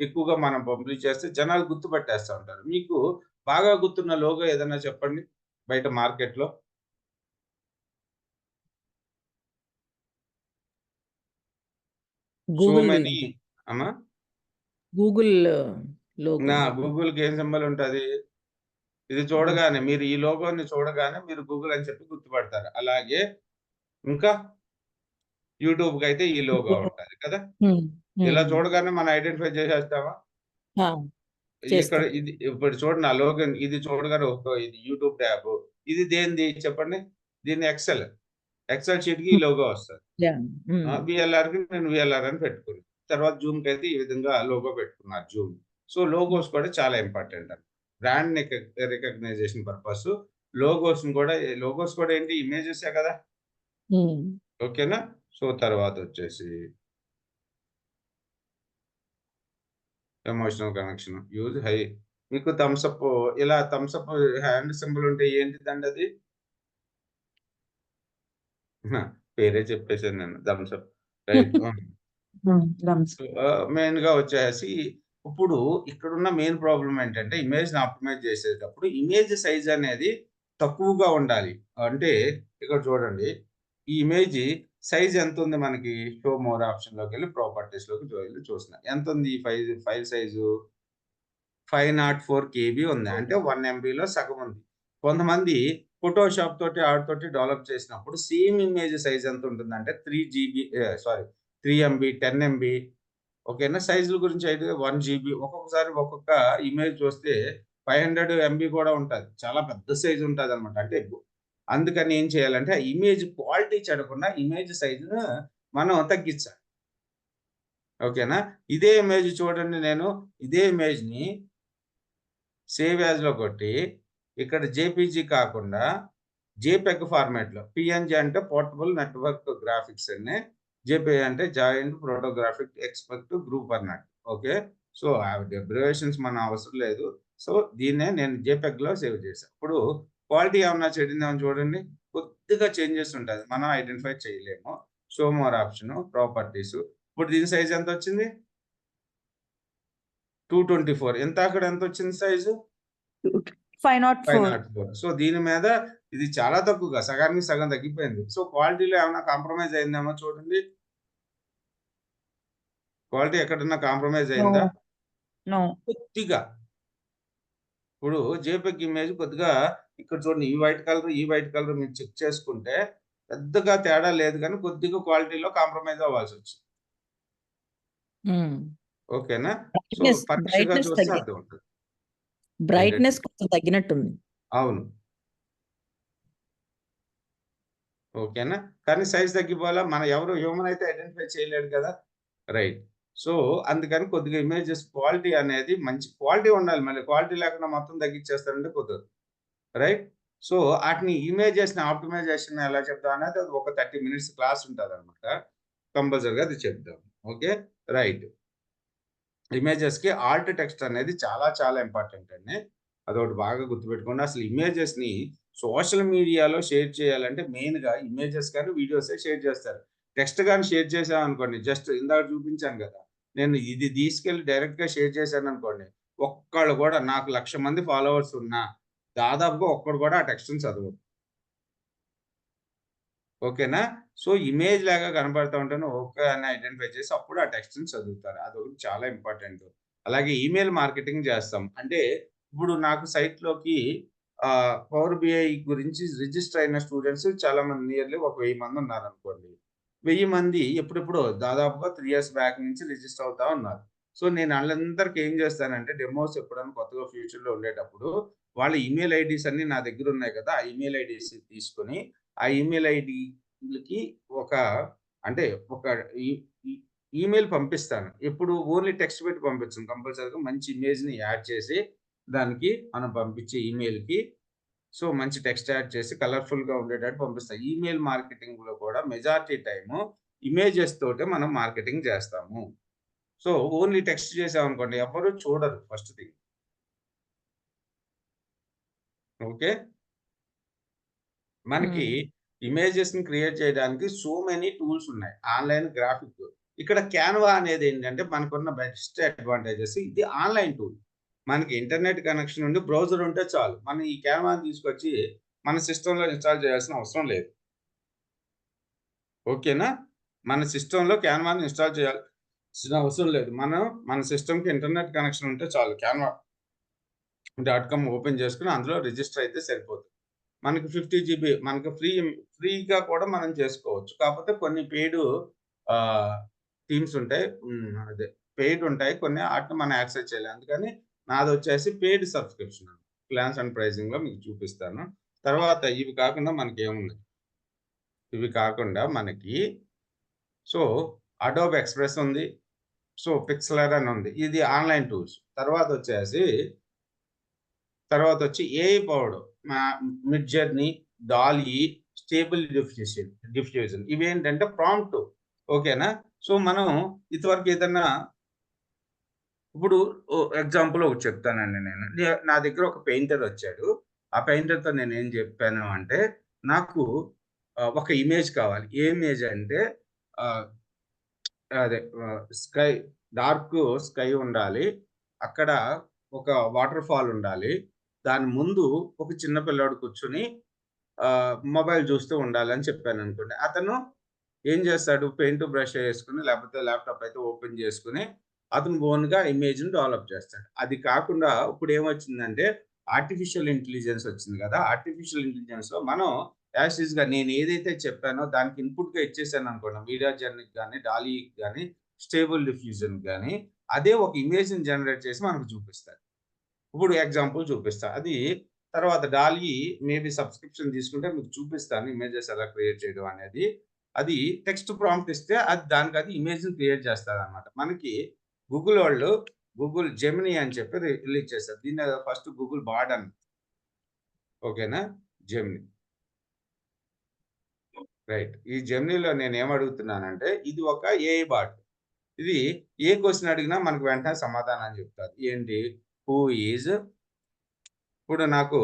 ఎక్కువగా మనం పబ్లిష్ చేస్తే జనాలు గుర్తుపట్టేస్తా ఉంటారు. మీకు బాగా గుర్తున్న లోగో ఏదైనా చెప్పండి బయట మార్కెట్‌లో? సో గూగుల్‌ది. మెనీ అమ్మా? Google logo. గూగుల్‌కి ఏం సింబల్ ఉంటది? ఇది హ్మ్. చూడగానే మీరు ఈ లోగోని చూడగానే మీరు గూగుల్ అని చెప్పి గుర్తుపడతారు. అలాగే ఇంకా యూట్యూబ్‌కైతే ఈ లోగో ఉంటది కదా! హ్మ్. ఇలా హ్మ్. చూడగానే మనం ఐడెంటిఫై చేసేస్తామా? ఆ! ఇక్కడ చేస్తాం. ఇది ఇప్పుడు చూడండి ఆ లోగో ఇది చూడగానే ఓహో! ఇది యూట్యూబ్ ట్యాబ్. ఇది దేనిది చెప్పండి? దీన్ని ఎక్సెల్. ఎక్సెల్ షీట్‌కి ఈ హ్మ్. లోగో వస్తది. యాహ్! హ్మ్. వీఎల్ఆర్‌కి నేను వీఎల్ఆర్ అని పెట్టుకున్నా. తర్వాత జూమ్‌కైతే ఈ విధంగా లోగో పెట్టుకున్నారు జూమ్. సో, లోగోస్ కూడా చాలా ఇంపార్టెంట్ అండి. బ్రాండ్ రికగ్నైజేషన్ పర్పస్ లోగోస్ కూడా ఏంటి ఇమేజెసే కదా! హ్మ్. ఓకేనా? సో, తర్వాతొచ్చేసి ఎమోషనల్ కనెక్షన్. యూజ్ హై మీకు థమ్స్ అప్ ఇలా థమ్స్ అప్ హ్యాండ్ సింబల్ ఉంటే ఏంటిదండి అది? ఆ! పేరే చెప్పేసాను నేను థమ్స్ అప్. రైట్. థమ్స్ మెయిన్‌గా వచ్చేసి ఇప్పుడు ఇక్కడున్న మెయిన్ ప్రాబ్లమ్ ఏంటంటే ఇమేజ్‌ని ఆప్టిమైజ్ చేసేటప్పుడు ఇమేజ్ సైజ్ అనేది తక్కువగా ఉండాలి. అంటే ఇక్కడ చూడండి. ఈ ఇమేజ్ సైజ్ ఎంతుంది మనకి? షో మోర్ ఆప్షన్‌లోకెళ్ళి ప్రాపర్టీస్‌లోకి వెళ్లి చూస్తున్నా. ఎంతుంది ఈ ఫైల్ సైజు? 504 కేబీ ఉంది. అంటే 1 ఎంబీలో సగం ఉంది. కొంతమంది ఫోటోషాప్ తోటి ఆటితోటి డెవలప్ చేసినప్పుడు సేమ్ ఇమేజ్ సైజ్ ఎంత ఉంటుందంటే 3 ఎంబీ, 10 ఎంబీ ఓకేనా? సైజుల గురించి అయితే 1 జీబీ ఒక్కొక్కసారి ఒక్కొక్క ఇమేజ్ చూస్తే 500 ఎంబీ కూడా ఉంటది. చాలా పెద్ద సైజ్ ఉంటదనమాట. అంటే అందుకని ఏం చేయాలంటే ఆ ఇమేజ్ క్వాలిటీ చెడకుండా ఇమేజ్ సైజ్‌ను మనం తగ్గించాలి. ఓకేనా? ఇదే ఇమేజ్ చూడండి నేను ఇదే ఇమేజ్‌ని సేవ్ యాస్‌లో కొట్టి, ఇక్కడ జేపీజీ కాకుండా జేపెగ్ ఫార్మాట్‌లో పీఎన్‌జీ అంటే పోర్టబుల్ నెట్వర్క్ గ్రాఫిక్స్ అని, జేపీఈ అంటే జాయింట్ ఫోటోగ్రాఫిక్ ఎక్స్‌పెక్ట్ గ్రూప్ అన్నట్టు. ఓకే. సో, అబ్రివియేషన్స్ మన అవసరం లేదు. సో, దీన్నే నేను జేపెగ్‌లో సేవ్ చేశా. ఇప్పుడు క్వాలిటీ ఏమన్నా చెడిందేమో చూడండి. కొద్దిగా చేంజెస్ ఉంటది. మనం ఐడెంటిఫై చేయలేము. Show more option, properties. ఇప్పుడు దీని సైజ్ ఎంతొచ్చింది? 224 ఇందాకడ ఎంతొచ్చింది సైజు? 504 504. సో, దీని మీద ఇది చాలా తక్కువగా సగానికి సగం తగ్గిపోయింది. సో, క్వాలిటీలో ఏమన్నా కాంప్రమైజ్ అయిందేమో చూడండి. క్వాలిటీ ఎక్కడన్నా కాంప్రమైజ్ నో అయిందా? నో కొద్దిగా. ఇప్పుడు జేపీఈజీ ఇమేజ్ కొద్దిగా ఇక్కడ చూడండి ఈ వైట్ కలర్ మీరు చెక్ చేసుకుంటే పెద్దగా తేడా లేదు గానీ కొద్దిగా క్వాలిటీలో కాంప్రమైజ్ అవ్వాల్సొచ్చింది. హ్మ్. ఓకేనా? సో, బ్రైట్‌నెస్ పరీక్షగా బ్రైట్‌నెస్ చూస్తే తగ్గి అర్థమవుతది. ఏంటండి? బ్రైట్‌నెస్ కొంచెం తగ్గినట్టుంది. అవును. ఓకేనా? కానీ సైజ్ తగ్గిపోవాలా? మన ఎవరు హ్యూమన్ అయితే ఐడెంటిఫై చేయలేడు కదా! రైట్. సో, అందుకని కొద్దిగా ఇమేజెస్ క్వాలిటీ అనేది మంచి క్వాలిటీ ఉండాలి. మళ్ళీ క్వాలిటీ లేకుండా మొత్తం తగ్గిచ్చేస్తారంటే కుదరదు. రైట్. సో, ఆటిని ఇమేజెస్‌ని ఆప్టిమైజేషన్ ఎలా చెప్తాం అనేది అది ఒక 30 మినిట్స్ క్లాస్ ఉంటదనమాట. కంపల్సరీగా అది చెప్దాం. ఓకే. రైట్. ఇమేజెస్‌కి ఆల్ట్ టెక్స్ట్ అనేది చాలా చాలా ఇంపార్టెంట్ అండి. అదొకటి బాగా గుర్తుపెట్టుకోండి. అసలు ఇమేజెస్‌ని సోషల్ మీడియాలో షేర్ చేయాలంటే మెయిన్‌గా ఇమేజెస్ గాని, వీడియోసే షేర్ చేస్తారు. టెక్స్ట్ గాని షేర్ చేశామనుకోండి జస్ట్ ఇందాక చూపించాను గదా! నేను ఇది తీసుకెళ్ళి డైరెక్ట్‌గా షేర్ చేశాననుకోండి. ఒక్కళ్ళు గూడా నాకు 1,00,000 మంది ఫాలోవర్స్ ఉన్నా దాదాపుగా ఒక్కడు గూడా ఆ టెక్స్ట్‌ని చదవడు. ఓకేనా? సో, ఇమేజ్ లాగా కనపడతా ఉంటేనే ఓకే అని ఐడెంటిఫై చేసి అప్పుడు ఆ టెక్స్ట్‌ని చదువుతారు. అదొకటి చాలా ఇంపార్టెంట్. అలాగే ఈమెయిల్ మార్కెటింగ్ చేస్తాం. అంటే ఇప్పుడు నాకు సైట్‌లోకి పవర్ బిఐ గురించి రిజిస్టర్ అయిన స్టూడెంట్స్ చాలా మంది నియర్లీ ఒక 1000 మంది ఉన్నారనుకోండి. 1000 మంది ఎప్పుడెప్పుడో దాదాపుగా 3 ఇయర్స్ బ్యాక్ నుంచి రిజిస్టర్ అవుతా ఉన్నారు. సో, నేను ఆళ్ళందరికి ఏం చేస్తానంటే డెమోస్ ఎప్పుడైనా కొత్తగా ఫ్యూచర్‌లో ఉండేటప్పుడు వాళ్ళ ఈమెయిల్ ఐడీస్ అన్నీ నా దగ్గర ఉన్నాయి కదా! ఆ ఈమెయిల్ ఐడీస్ తీసుకొని ఆ ఈమెయిల్ ఐడీలకి ఒక అంటే ఒక ఈ ఈ ఈమెయిల్ పంపిస్తాను. ఎప్పుడు ఓన్లీ టెక్స్ట్ పెట్టి పంపించను. కంపల్సరీగా మంచి ఇమేజ్‌ని యాడ్ చేసి దానికి మనం పంపించే ఈమెయిల్‌కి సో మంచి టెక్స్ట్ యాడ్ చేసి కలర్ఫుల్గా ఉండేటట్టు పంపిస్తాం. ఈమెయిల్ మార్కెటింగ్లో కూడా మెజారిటీ టైము ఇమేజెస్ తోటే మనం మార్కెటింగ్ చేస్తాము. సో ఓన్లీ టెక్స్ట్ చేసామనుకోండి ఎవరు చూడరు ఫస్ట్ థింగ్. ఓకే. మనకి ఇమేజెస్‌ని క్రియేట్ చేయడానికి సో మెనీ టూల్స్ ఉన్నాయి. Online graphic. ఇక్కడ క్యాన్వా అనేది ఏంటంటే మనకున్న బెస్ట్ అడ్వాంటేజెస్ ఇది ఆన్‌లైన్ టూల్. మనకి ఇంటర్నెట్ కనెక్షన్ ఉండి బ్రౌజర్ ఉంటే చాలు. మనం ఈ క్యాన్వాని తీసుకొచ్చి మన సిస్టమ్‌లో ఇన్‌స్టాల్ చేయాల్సిన అవసరం లేదు. ఓకేనా? మన సిస్టమ్‌లో క్యాన్వాని ఇన్‌స్టాల్ చేయాల్సిన అవసరం లేదు. మన సిస్టమ్‌కి ఇంటర్నెట్ కనెక్షన్ ఉంటే చాలు. canva.com ఓపెన్ చేసుకొని అందులో రిజిస్టర్ అయితే సరిపోతుంది. మనకి 50 జీబీ మనకి ఫ్రీగా కూడా మనం చేసుకోవచ్చు. కాకపోతే కొన్ని థీమ్స్ ఉంటాయి. అదే పెయిడ్ ఉంటాయి. కొన్ని ఆటిని మనం యాక్సెస్ చేయలేం. అందుకని నాదొచ్చేసి పెయిడ్ సబ్స్క్రిప్షన్. ప్లాన్స్ అండ్ ప్రైజింగ్‌లో మీకు చూపిస్తాను. తర్వాత ఇవి కాకుండా మనకేమున్నాయి? ఇవి కాకుండా మనకి సో అడోబ్ ఎక్స్‌ప్రెస్ ఉంది. సో పిక్సెలర్ అని ఉంది. ఇది ఆన్‌లైన్ టూల్స్. తర్వాతొచ్చి AI powered Midjourney, DALL-E, Stable Diffusion ఇవేంటంటే ప్రాంప్ట్. ఓకేనా? సో మనం ఇదివరకు ఏదన్నా ఇప్పుడు ఎగ్జాంపుల్ ఒకటి చెప్తానండి నేను. నా దగ్గర ఒక పెయింటర్ వచ్చాడు. ఆ పెయింటర్‌తో నేనేం చెప్పాను అంటే, నాకు ఒక ఇమేజ్ కావాలి. ఏ ఇమేజ్ అంటే ఆహ్, అదే డార్క్ స్కై ఉండాలి. అక్కడ ఒక వాటర్ ఫాల్ ఉండాలి. దాని ముందు ఒక చిన్న పిల్లోడు కూర్చొని మొబైల్ చూస్తూ ఉండాలని చెప్పాననుకోండి. అతను ఏం చేస్తాడు? పెయింట్ బ్రష్ ఏసుకొని లేకపోతే ల్యాప్‌టాప్ అయితే ఓపెన్ చేసుకొని అతను ఓన్‌గా ఇమేజ్‌ని డెవలప్ చేస్తాడు. అది కాకుండా ఇప్పుడేమొచ్చిందంటే ఆర్టిఫిషియల్ ఇంటెలిజెన్స్ వచ్చింది కదా! ఆర్టిఫిషియల్ ఇంటెలిజెన్స్‌లో మనం యాస్ టీజ్‌గా నేను ఏదైతే చెప్పానో దానికి ఇన్‌పుట్‌గా ఇచ్చేసాననుకోండి. మీడియా జర్నీకి గాని, డాలీకి గాని, స్టేబుల్ డిఫ్యూజన్‌కి గాని అదే ఒక ఇమేజ్‌ని జనరేట్ చేసి మనకు చూపిస్తాది. ఇప్పుడు ఎగ్జాంపుల్ చూపిస్తా. అది తర్వాత డాలీ మేబీ సబ్స్క్రిప్షన్ తీసుకుంటే మీకు చూపిస్తాను ఇమేజెస్ ఎలా క్రియేట్ చేయడం అనేది. అది టెక్స్ట్ ప్రాంప్ట్ ఇస్తే దానికది ఇమేజ్‌ని క్రియేట్ చేస్తదనమాట. మనకి గూగుల్ జెమినీ అని చెప్పి రిలీజ్ చేశారు. దీన్ని ఫస్ట్ గూగుల్ బార్డ్ అని. ఓకేనా? జెమినీ. రైట్. ఈ జెమినీలో నేనేమడుగుతున్నానంటే ఇది ఒక ఏఐ బాట్. ఇది ఏ క్వెషన్ అడిగినా మనకు వెంటనే సమాధానం చెప్తాది. ఏంటి? హూ ఈజ్ ఇప్పుడు నాకు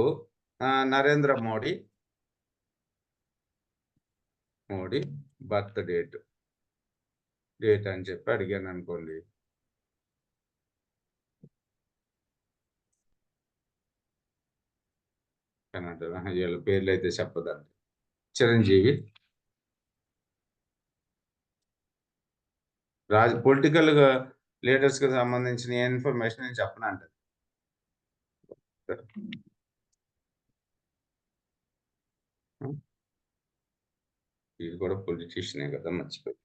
నరేంద్ర మోడీ బర్త్ డేట్ అని చెప్పి అడిగాననుకోండి. వీళ్ళ పేర్లయితే చెప్పదండి. చిరంజీవి. పొలిటికల్‌గా లీడర్స్‌కి సంబంధించిన ఏ ఇన్ఫర్మేషన్ నేను చెప్పనంటది. ఇది కూడా పొలిటీషియనే కదా! మర్చిపోయి.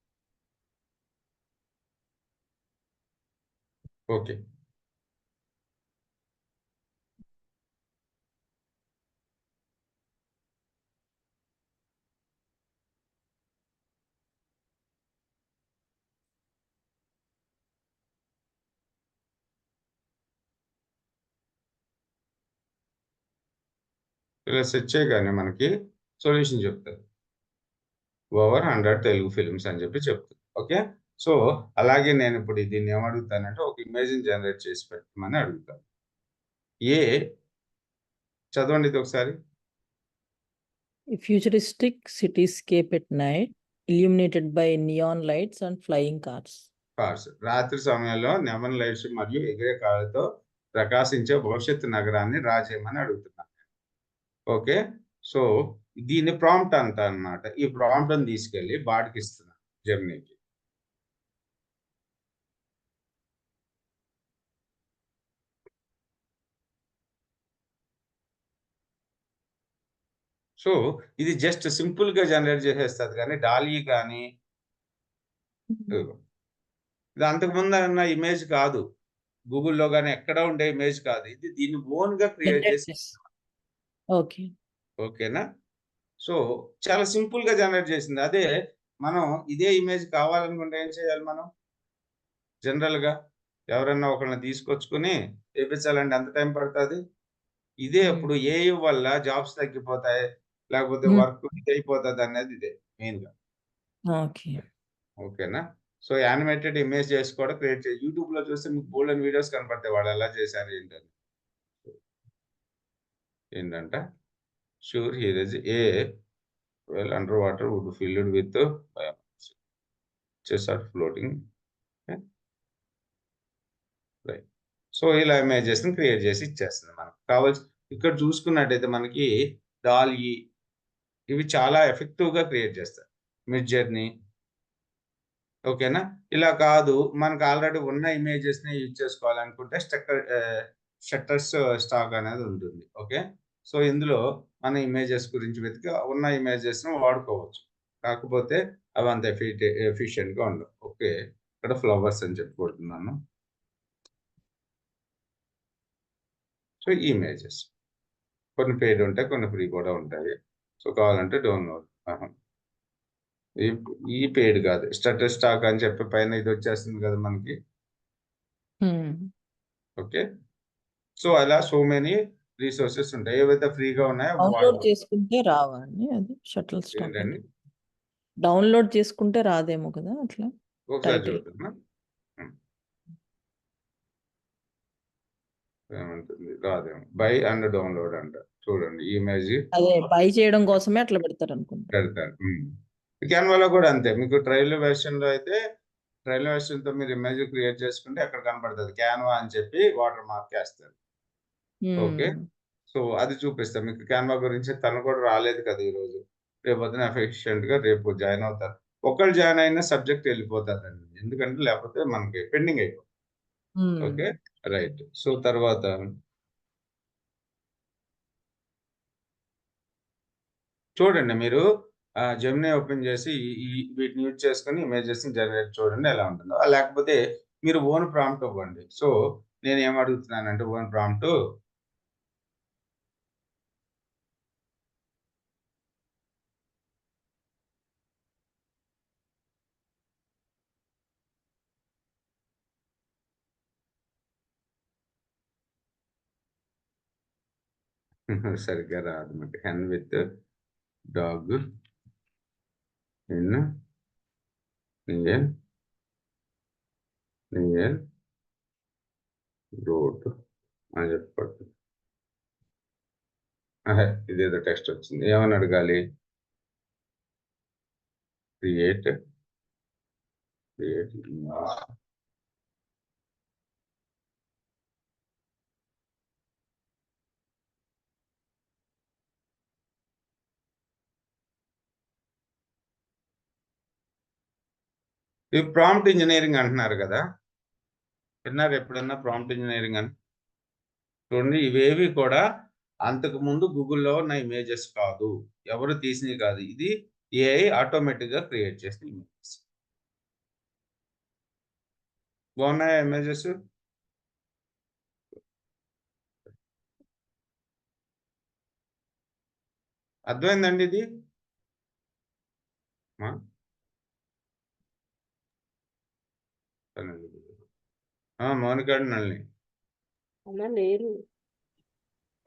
ఓకే. ఇలా సెర్చ్ చేయగానే మనకి సొల్యూషన్ చెప్తది. ఓవర్ 100 తెలుగు ఫిల్మ్స్ అని చెప్పి చెప్తుంది. ఓకే. సో, అలాగే నేనిప్పుడు దీన్ని ఏమడుగుతానంటే ఒక ఇమేజ్‌ని జనరేట్ చేసి పెట్టమని అడుగుతాను. చదవండి ఇది ఒకసారి. A futuristic cityscape at night, illuminated by neon lights and flying cars. Cars. రాత్రి సమయంలో నెమన్ లైట్స్ మరియు ఎగిరే కార్లతో ప్రకాశించే భవిష్యత్తు నగరాన్ని డ్రా చేయమని అడుగుతున్నాను. ఓకే. సో, దీన్ని ప్రాంప్ట్ అంటారన్నమాట. ఈ ప్రాంప్ట్‌ని తీసుకెళ్ళి బాట్‌కి ఇస్తున్నాను జెమినీకి. సో, ఇది జస్ట్ సింపుల్‌గా జనరేట్ చేసేస్తది గానీ డాలీ గాని ఇదిగో. ఇది అంతకుముందన్న ఇమేజ్ కాదు. గూగుల్‌లో గాని ఎక్కడ ఉండే ఇమేజ్ కాదు. ఇది దీన్ని ఓన్‌గా క్రియేట్ Generate చేసి this. Okay. ఓకేనా? సో, చాలా సింపుల్‌గా జనరేట్ చేసింది. అదే మనం ఇదే ఇమేజ్ కావాలనుకుంటే ఏం చేయాలి మనం? జనరల్‌గా ఎవరన్నా ఒకళ్ళని తీసుకొచ్చుకొని ఏపించాలంటే ఎంత టైం పడతది? ఇదే అప్పుడు ఏఐ వల్ల జాబ్స్ తగ్గిపోతాయి, లేకపోతే వర్క్ అయిపోతుంది అనేది ఇదే మెయిన్గా. ఓకే. ఓకేనా? సో యానిమేటెడ్ ఇమేజ్ చేసి కూడా క్రియేట్ చేసి యూట్యూబ్లో చూస్తే మీకు బోల్డెన్ వీడియోస్ కనపడతాయి వాళ్ళు ఎలా చేశారు ఏంటని. ఏంటంట sure here is a well under water wood filled with chess are floating. Right. So ఇలా ఇమేజెస్ని క్రియేట్ చేసి ఇచ్చేస్తుంది మనకు కావాల్సి. ఇక్కడ చూసుకున్నట్టయితే మనకి డాలీ ఇవి చాలా ఎఫెక్టివ్గా క్రియేట్ చేస్తాయి. Mid journey. ఓకేనా? ఇలా కాదు మనకు ఆల్రెడీ ఉన్న ఇమేజెస్ని యూజ్ చేసుకోవాలనుకుంటే షట్టర్స్ స్టాక్ అనేది ఉంటుంది. ఓకే. సో ఇందులో మన ఇమేజెస్ గురించి వెతికి ఉన్న ఇమేజెస్ను వాడుకోవచ్చు. కాకపోతే అవి అంత ఎఫిషియెంట్గా ఉండవు. ఓకే. ఇక్కడ ఫ్లవర్స్ అని చెప్పి కొడుతున్నాను. సో ఈ ఇమేజెస్ కొన్ని పెయిడ్ ఉంటాయి, కొన్ని ఫ్రీ కూడా ఉంటాయి. సో కావాలంటే డౌన్లోడ్. ఈ పెయిడ్ కాదు, స్టేటస్ స్టాక్ అని చెప్పి పైన ఇది వచ్చేస్తుంది కదా మనకి. ఓకే. సో అలా సో మెనీ రిసోర్సెస్ ఉంటాయి. ఏవైతే ఫ్రీగా ఉన్నాయో డౌన్లోడ్ చేసుకుంటే రావా అండి అది షటిల్ స్టాక్? ఏంటండి డౌన్లోడ్ చేసుకుంటే రాదేమో కదా అట్లా ఒకసారి టైటిల్. చూద్దామా ఏమంటుంది. రాదేమో. బై అండ్ డౌన్లోడ్ అంట. చూడండి ఈ ఇమేజ్ అదే బై చేయడం కోసమే అట్లా పెడతారు అనుకుంటా. పెడతారు. క్యాన్వాలో కూడా అంతే. మీకు ట్రయల్ వెర్షన్లో అయితే ట్రయల్ వెర్షన్తో మీరు ఇమేజ్ క్రియేట్ చేసుకుంటే అక్కడ కనపడుతుంది క్యాన్వా అని చెప్పి వాటర్ మార్క్ వేస్తారు. ఓకే. సో అది చూపిస్తా మీకు క్యాన్వా గురించి. తను కూడా రాలేదు కదా ఈరోజు. రేపు పొద్దున ఎఫిషియెంట్గా రేపు జాయిన్ అవుతారు. ఒకళ్ళు జాయిన్ అయిన సబ్జెక్ట్ వెళ్ళిపోతారండి, ఎందుకంటే లేకపోతే మనకి పెండింగ్ అయిపోతుంది. ఓకే. రైట్. సో తర్వాత చూడండి మీరు జెమినీ ఓపెన్ చేసి వీటిని యూజ్ చేసుకొని ఇమేజెస్ని జనరేట్ చూడండి ఎలా ఉంటుందో. లేకపోతే మీరు ఓన్ ప్రాంప్ట్ ఇవ్వండి. సో నేను ఏం అడుగుతున్నానంటే ఓన్ ప్రాంప్ట్ సరిగ్గా రాదు మీకు. Hen with dog in near road అని చెప్పండి. ఇదేదో టెక్స్ట్ వచ్చింది. ఏమని అడగాలి? క్రియేట్ ఇది ప్రాంప్ట్ ఇంజనీరింగ్ అంటున్నారు కదా, విన్నారు ఎప్పుడన్నా ప్రాంప్ట్ ఇంజనీరింగ్ అని? చూడండి ఇవేవి కూడా అంతకు ముందు గూగుల్లో ఉన్న ఇమేజెస్ కాదు, ఎవరు తీసినవి కాదు. ఇది ఏఐ ఆటోమేటిక్గా క్రియేట్ చేసిన ఇమేజెస్. బాగున్నాయా ఇమేజెస్? అర్థమైందండి ఇది? మౌనిక నల్ని అలా లేరు.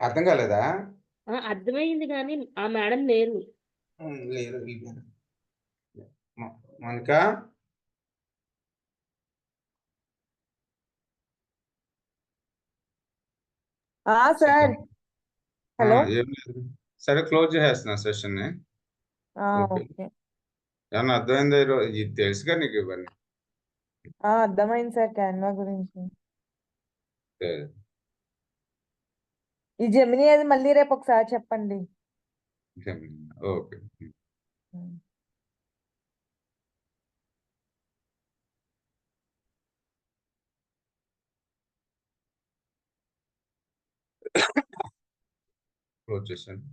అర్థం కాలేదా? అర్థమైంది కానీ ఆ మేడం లేరు. లేరు. మౌనిక సార్. హలో. ఏం లేదు. సరే క్లోజ్ చేసేస్తున్నా సెషన్. ఓకే. ఏమన్నా అర్థమైందా? ఇది తెలుసుగా నీకు ఇవన్నీ. అర్థమైంది సార్ క్యాన్వా గురించి. ఈ జెమినీ అది మళ్ళీ రేపు ఒకసారి చెప్పండి. ఓకే. క్లోజ్ చేశాను.